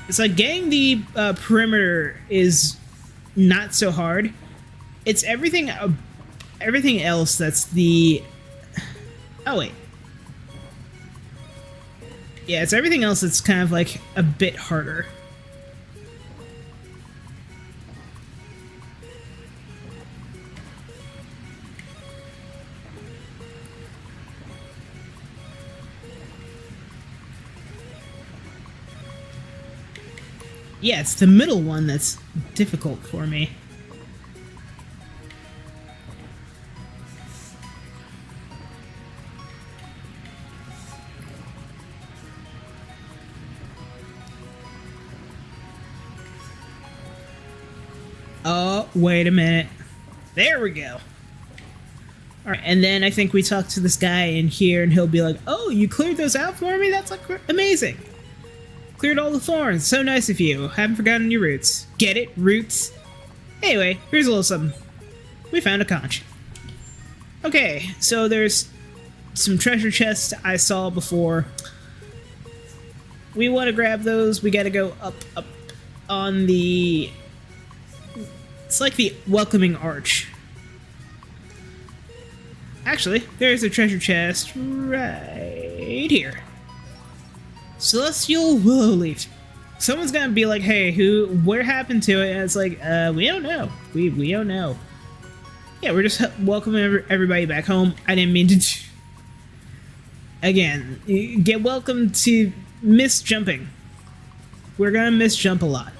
It's like getting the perimeter is not so hard. It's everything else that's the... Oh, wait. Yeah, it's everything else that's kind of like a bit harder. Yeah, it's the middle one that's difficult for me. Oh, wait a minute. There we go. Alright, and then I think we talk to this guy in here, and he'll be like, oh, you cleared those out for me? That's like amazing. Cleared all the thorns. So nice of you. Haven't forgotten your roots. Get it? Roots? Anyway, here's a little something. We found a conch. Okay, so there's some treasure chests I saw before. We want to grab those. We gotta go up on the... It's like the welcoming arch. Actually, there's a treasure chest right here. Celestial willow leaf. Someone's gonna be like, hey, where happened to it? And it's like, we don't know. We don't know. Yeah, we're just welcoming everybody back home. I didn't mean to... Again, get welcome to miss jumping. We're gonna miss jump a lot.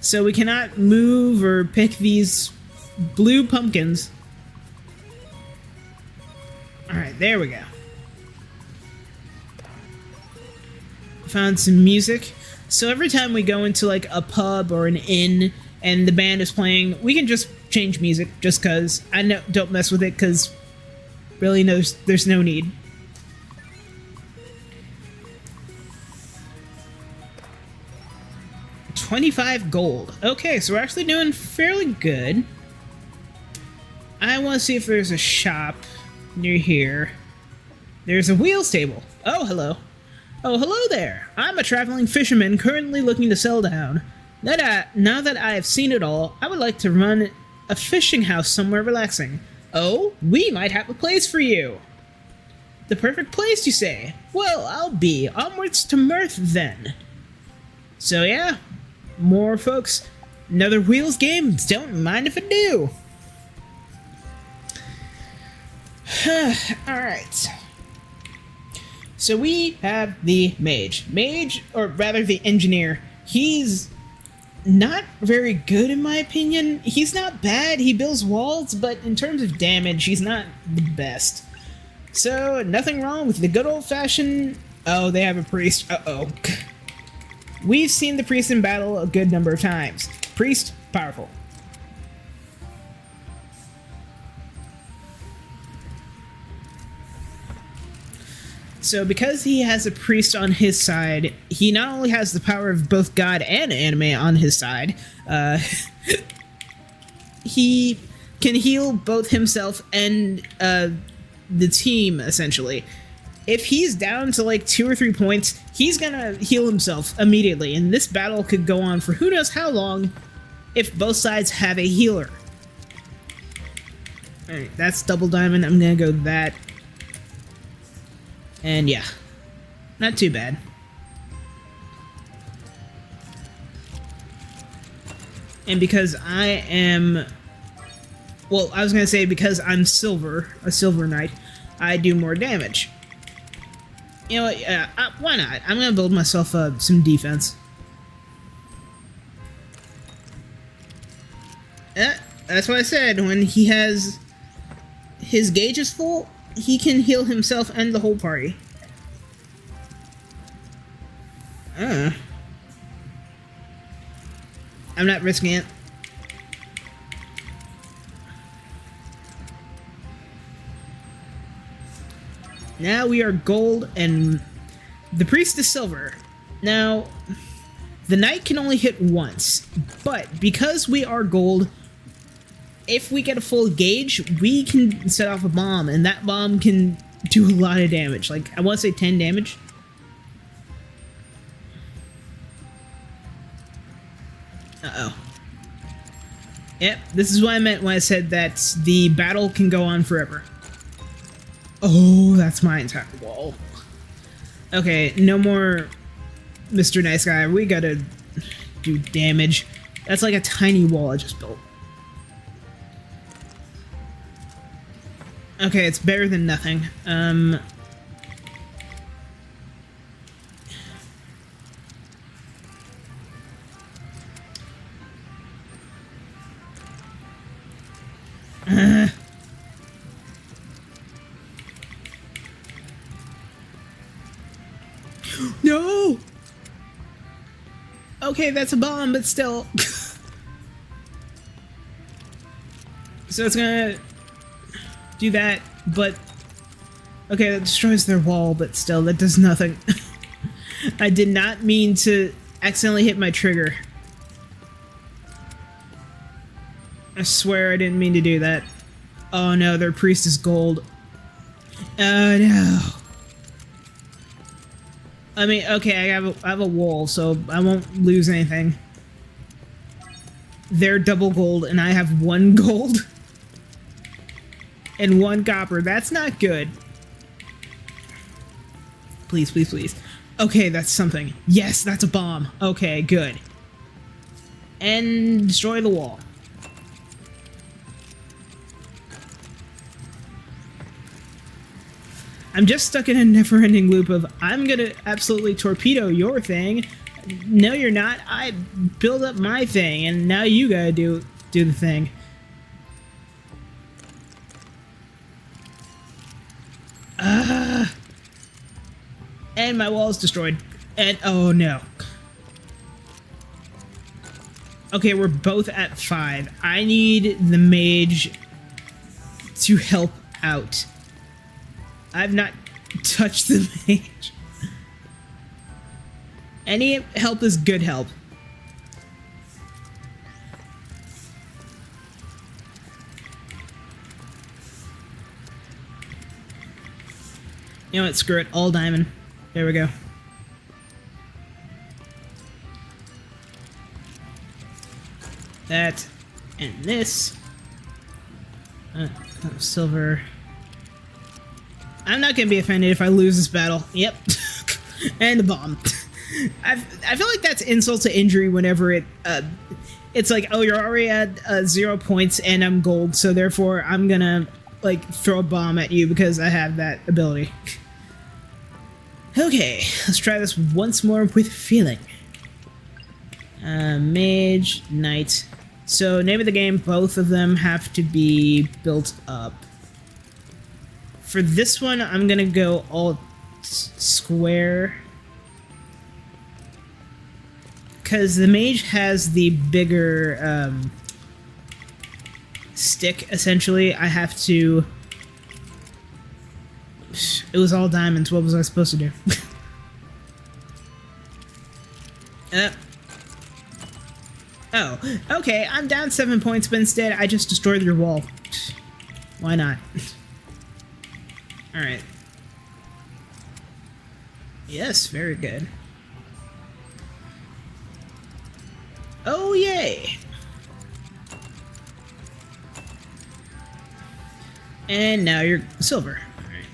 So we cannot move or pick these blue pumpkins. Alright, there we go. Found some music. So every time we go into like a pub or an inn and the band is playing, we can just change music just cause. I know, don't mess with it cause really there's no need. $25 gold. Okay, so we're actually doing fairly good. I want to see if there's a shop near here. There's a wheels table. Oh, hello. Oh, hello there. I'm a traveling fisherman currently looking to sell down. Now that I have seen it all, I would like to run a fishing house somewhere relaxing. Oh, we might have a place for you. The perfect place, you say? Well, I'll be onwards to mirth then. So yeah, more folks. Another wheels game? Don't mind if I do. Alright. So we have the mage. Mage, or rather the engineer, he's not very good in my opinion. He's not bad, he builds walls, but in terms of damage, he's not the best. So, nothing wrong with the good old-fashioned... Oh, they have a priest. Uh-oh. We've seen the priest in battle a good number of times. Priest, powerful. So because he has a priest on his side, he not only has the power of both God and anime on his side, he can heal both himself and the team, essentially. If he's down to like 2 or 3 points, he's gonna heal himself immediately, and this battle could go on for who knows how long if both sides have a healer. Alright, that's double diamond. I'm gonna go that. And yeah, not too bad. And because I am... Well, I was gonna say because I'm silver, a silver knight, I do more damage. You know what, why not? I'm gonna build myself some defense. That's what I said, when he has his gauge is full, he can heal himself and the whole party. I'm not risking it. Now we are gold and the priest is silver. Now, the knight can only hit once, but because we are gold, if we get a full gauge, we can set off a bomb, and that bomb can do a lot of damage. Like, I want to say 10 damage. Uh-oh. Yep, this is what I meant when I said that the battle can go on forever. Oh, that's my entire wall. Okay, no more Mr. Nice Guy. We gotta do damage. That's like a tiny wall I just built. Okay, it's better than nothing. No! Okay, that's a bomb, but still. So it's gonna do that, but... Okay, that destroys their wall, but still, that does nothing. I did not mean to accidentally hit my trigger. I swear I didn't mean to do that. Oh no, their priest is gold. Oh no. I mean, okay, I have a wall, so I won't lose anything. They're double gold, and I have 1 gold. And 1 copper. That's not good. Please, please, please. Okay, that's something. Yes, that's a bomb. Okay, good. And destroy the wall. I'm just stuck in a never-ending loop of, I'm gonna absolutely torpedo your thing. No, you're not. I build up my thing, and now you gotta do the thing. And my wall is destroyed. And oh no. Okay, we're both at 5. I need the mage to help out. I've not touched the mage. Any help is good help. You know what? Screw it. All diamond. There we go. That and this. Silver. I'm not gonna be offended if I lose this battle. Yep. And the bomb. I feel like that's insult to injury whenever it's like, oh, you're already at 0 points and I'm gold, so therefore I'm gonna like throw a bomb at you because I have that ability. Okay, let's try this once more with feeling. Mage, knight. So name of the game, both of them have to be built up. For this one, I'm gonna go all square. Because the mage has the bigger stick, essentially. I have to... It was all diamonds. What was I supposed to do? Oh, okay. I'm down 7 points, but instead I just destroyed your wall. Why not? Alright. Yes, very good. Oh, yay! And now you're silver. Alright.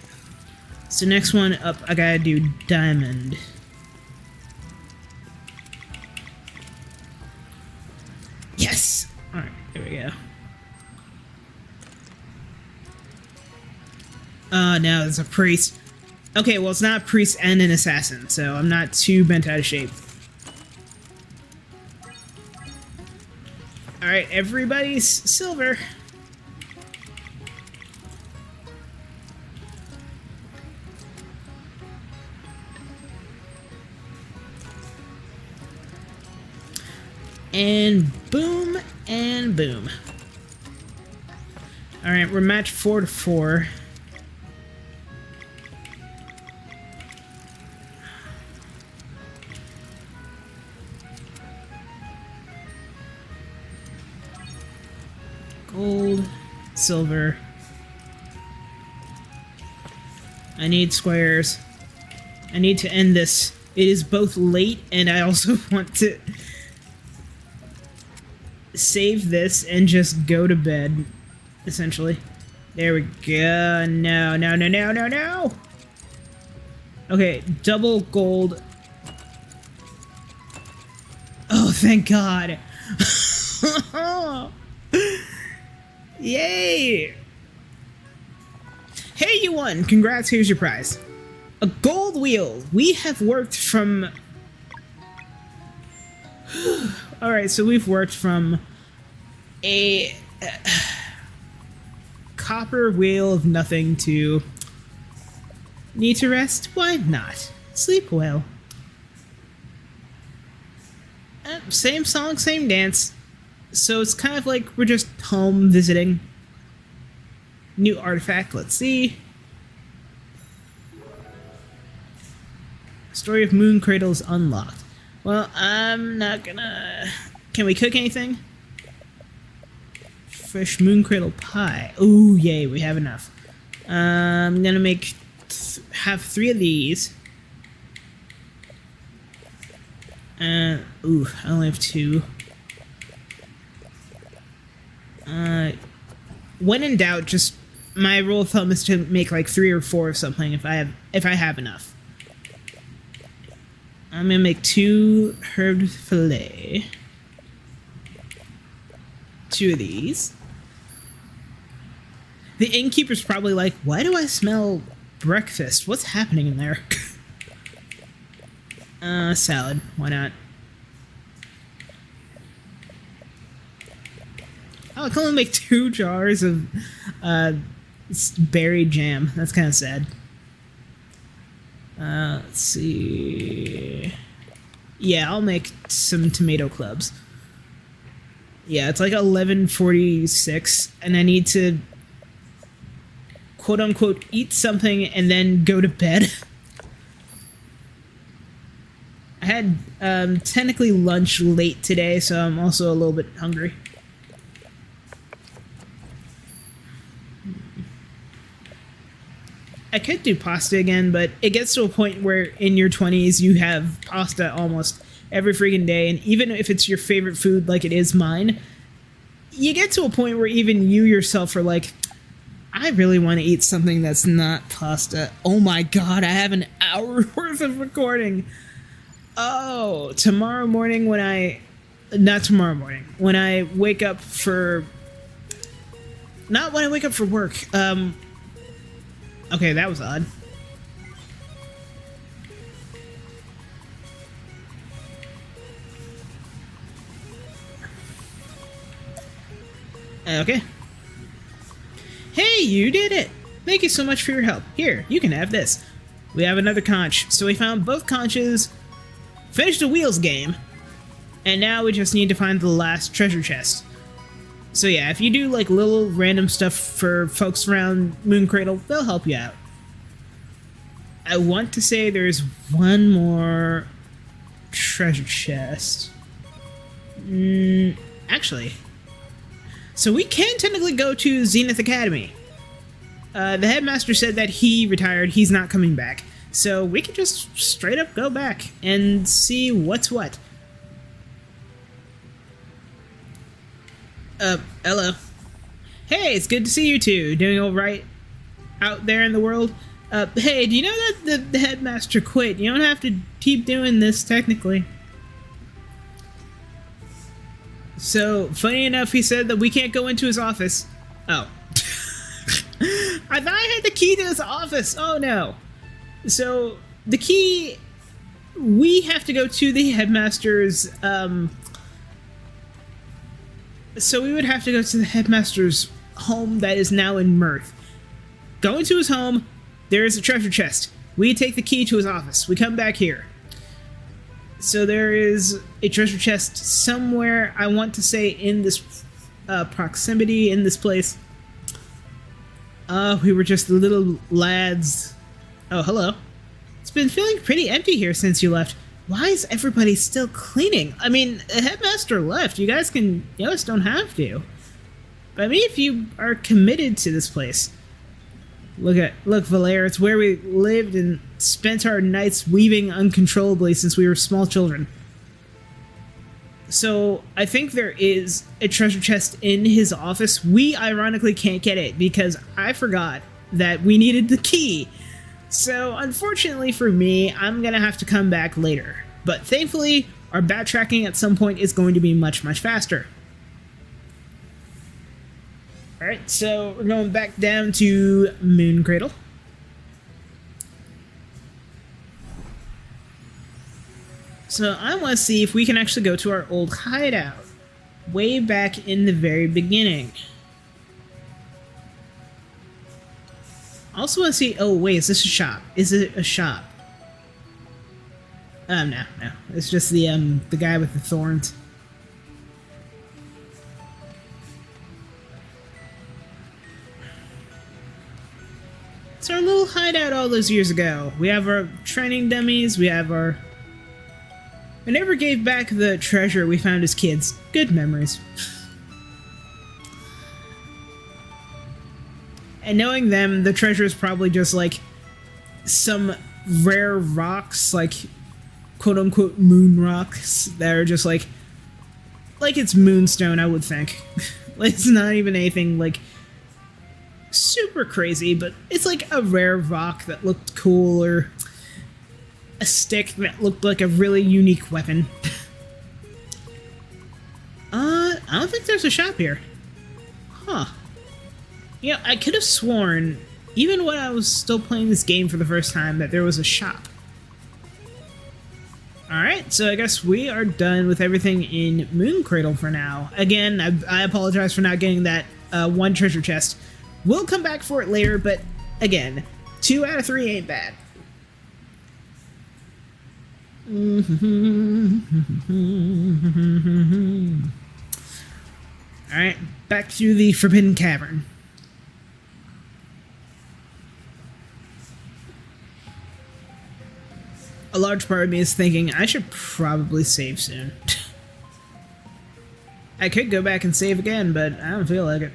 So next one up, I gotta do diamond. Yes! Alright, there we go. Oh, no, there's a priest. Okay, well, it's not a priest and an assassin, so I'm not too bent out of shape. Alright, everybody's silver. And boom, and boom. Alright, we're matched 4-4. Gold, silver. I need squares. I need to end this. It is both late and I also want to save this and just go to bed, essentially. There we go. No, no, no, no, no, no! Okay, double gold. Oh, thank God. Yay! Hey, you won! Congrats, here's your prize. A gold wheel! We have worked from... Alright, so we've worked from a copper wheel of nothing to need to rest? Why not? Sleep well. Same song, same dance. So it's kind of like we're just home visiting. New artifact, let's see. Story of Moon Cradle is unlocked. Well, I'm not gonna... Can we cook anything? Fresh Moon Cradle pie. Ooh, yay, we have enough. I'm gonna make... have 3 of these. Ooh, I only have 2. When in doubt, just... My rule of thumb is to make like 3 or 4 of something if I have enough. I'm gonna make 2 herb fillet. 2 of these. The innkeeper's probably like, why do I smell breakfast? What's happening in there? Salad. Why not? Oh, I can only make 2 jars of berry jam. That's kind of sad. Let's see. Yeah, I'll make some tomato clubs. Yeah, it's like 11:46, and I need to quote-unquote eat something and then go to bed. I had technically lunch late today, so I'm also a little bit hungry. I could do pasta again, but it gets to a point where in your 20s you have pasta almost every freaking day, and even if it's your favorite food like it is mine, you get to a point where even you yourself are like, I really want to eat something that's not pasta. Oh my god, I have an hour worth of recording. Oh, tomorrow morning when I... Not tomorrow morning. When I wake up for... Not when I wake up for work. Okay, that was odd. Okay. Hey, you did it! Thank you so much for your help. Here, you can have this. We have another conch. So we found both conches, finished the wheels game, and now we just need to find the last treasure chest. So yeah, if you do like little random stuff for folks around Moon Cradle, they'll help you out. I want to say there's one more treasure chest. Actually. So we can technically go to Zenith Academy. The headmaster said that he retired, he's not coming back. So we can just straight up go back and see what's what. Hello. Hey, it's good to see you two. Doing alright out there in the world? Hey, do you know that the headmaster quit? You don't have to keep doing this, technically. So, funny enough, he said that we can't go into his office. Oh. I thought I had the key to his office. Oh, no. So, the key... We have to go to the headmaster's, So we would have to go to the headmaster's home that is now in Mirth. Go into his home, there is a treasure chest. We take the key to his office. We come back here. So there is a treasure chest somewhere, I want to say in this proximity, in this place. We were just little lads. Oh, hello. It's been feeling pretty empty here since you left. Why is everybody still cleaning? I mean, the headmaster left. You guys don't have to. But I mean, if you are committed to this place. Look, Valere, it's where we lived and spent our nights weaving uncontrollably since we were small children. So, I think there is a treasure chest in his office. We, ironically, can't get it because I forgot that we needed the key. So, unfortunately for me, I'm gonna have to come back later. But thankfully, our backtracking at some point is going to be much, much faster. Alright, so we're going back down to Moon Cradle. So I want to see if we can actually go to our old hideout. Way back in the very beginning. I also want to see... Oh, wait, is this a shop? Is it a shop? No. It's just the guy with the thorns. It's our little hideout all those years ago. We have our training dummies, we have our... We never gave back the treasure we found as kids. Good memories. And knowing them, the treasure is probably just like some rare rocks, like quote-unquote moon rocks, that are just like it's moonstone, I would think. It's not even anything like super crazy, but it's like a rare rock that looked cool, or a stick that looked like a really unique weapon. I don't think there's a shop here. Huh. You know, I could have sworn, even when I was still playing this game for the first time, that there was a shop. Alright, so I guess we are done with everything in Moon Cradle for now. Again, I apologize for not getting that one treasure chest. We'll come back for it later, but again, 2 out of 3 ain't bad. Alright, back to the Forbidden Cavern. A large part of me is thinking I should probably save soon. I could go back and save again, but I don't feel like it.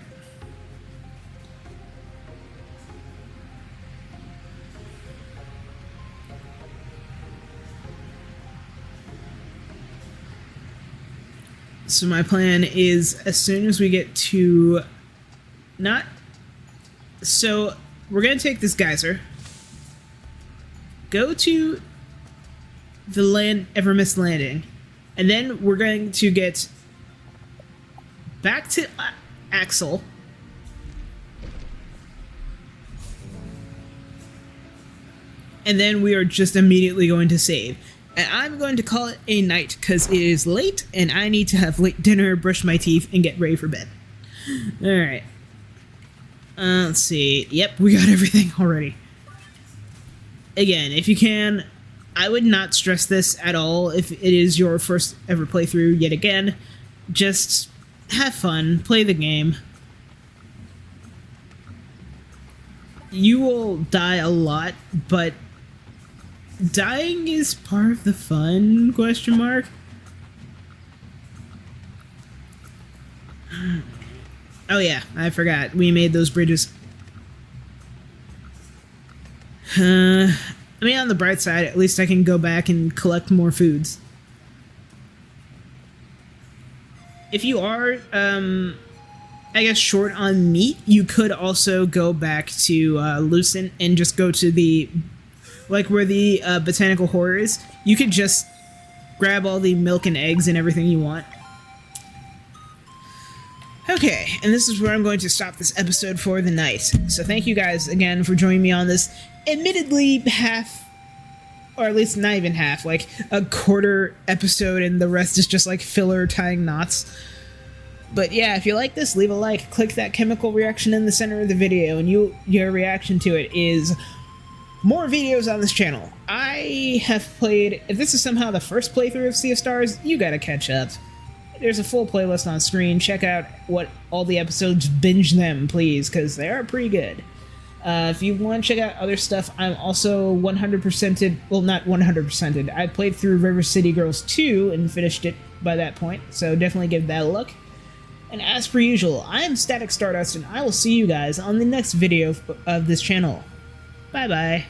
So my plan is, as soon as we get to... So, we're gonna take this geyser, go to the Evermist Landing, and then we're going to get back to Axel, and then we are just immediately going to save. And I'm going to call it a night, because it is late, and I need to have late dinner, brush my teeth, and get ready for bed. Alright. Let's see. Yep, we got everything already. Again, if you can, I would not stress this at all if it is your first ever playthrough yet again. Just have fun, play the game. You will die a lot, but dying is part of the fun, question mark. Oh yeah, I forgot. We made those bridges. I mean, on the bright side, at least I can go back and collect more foods. If you are, I guess, short on meat, you could also go back to Lucent and just go to the... like where the botanical horror is. You could just grab all the milk and eggs and everything you want. Okay, and this is where I'm going to stop this episode for the night. So thank you guys again for joining me on this admittedly half, or at least not even half, like a quarter episode, and the rest is just like filler tying knots. But yeah, if you like this, leave a like, click that chemical reaction in the center of the video, and your reaction to it is more videos on this channel. I have played, if this is somehow the first playthrough of Sea of Stars, you gotta catch up. There's a full playlist on screen. Check out what all the episodes, binge them, please, because they are pretty good. If you want to check out other stuff, I'm also 100%ed, well, not 100%ed. I played through River City Girls 2 and finished it by that point, so definitely give that a look. And as per usual, I am Static Stardust, and I will see you guys on the next video of this channel. Bye-bye.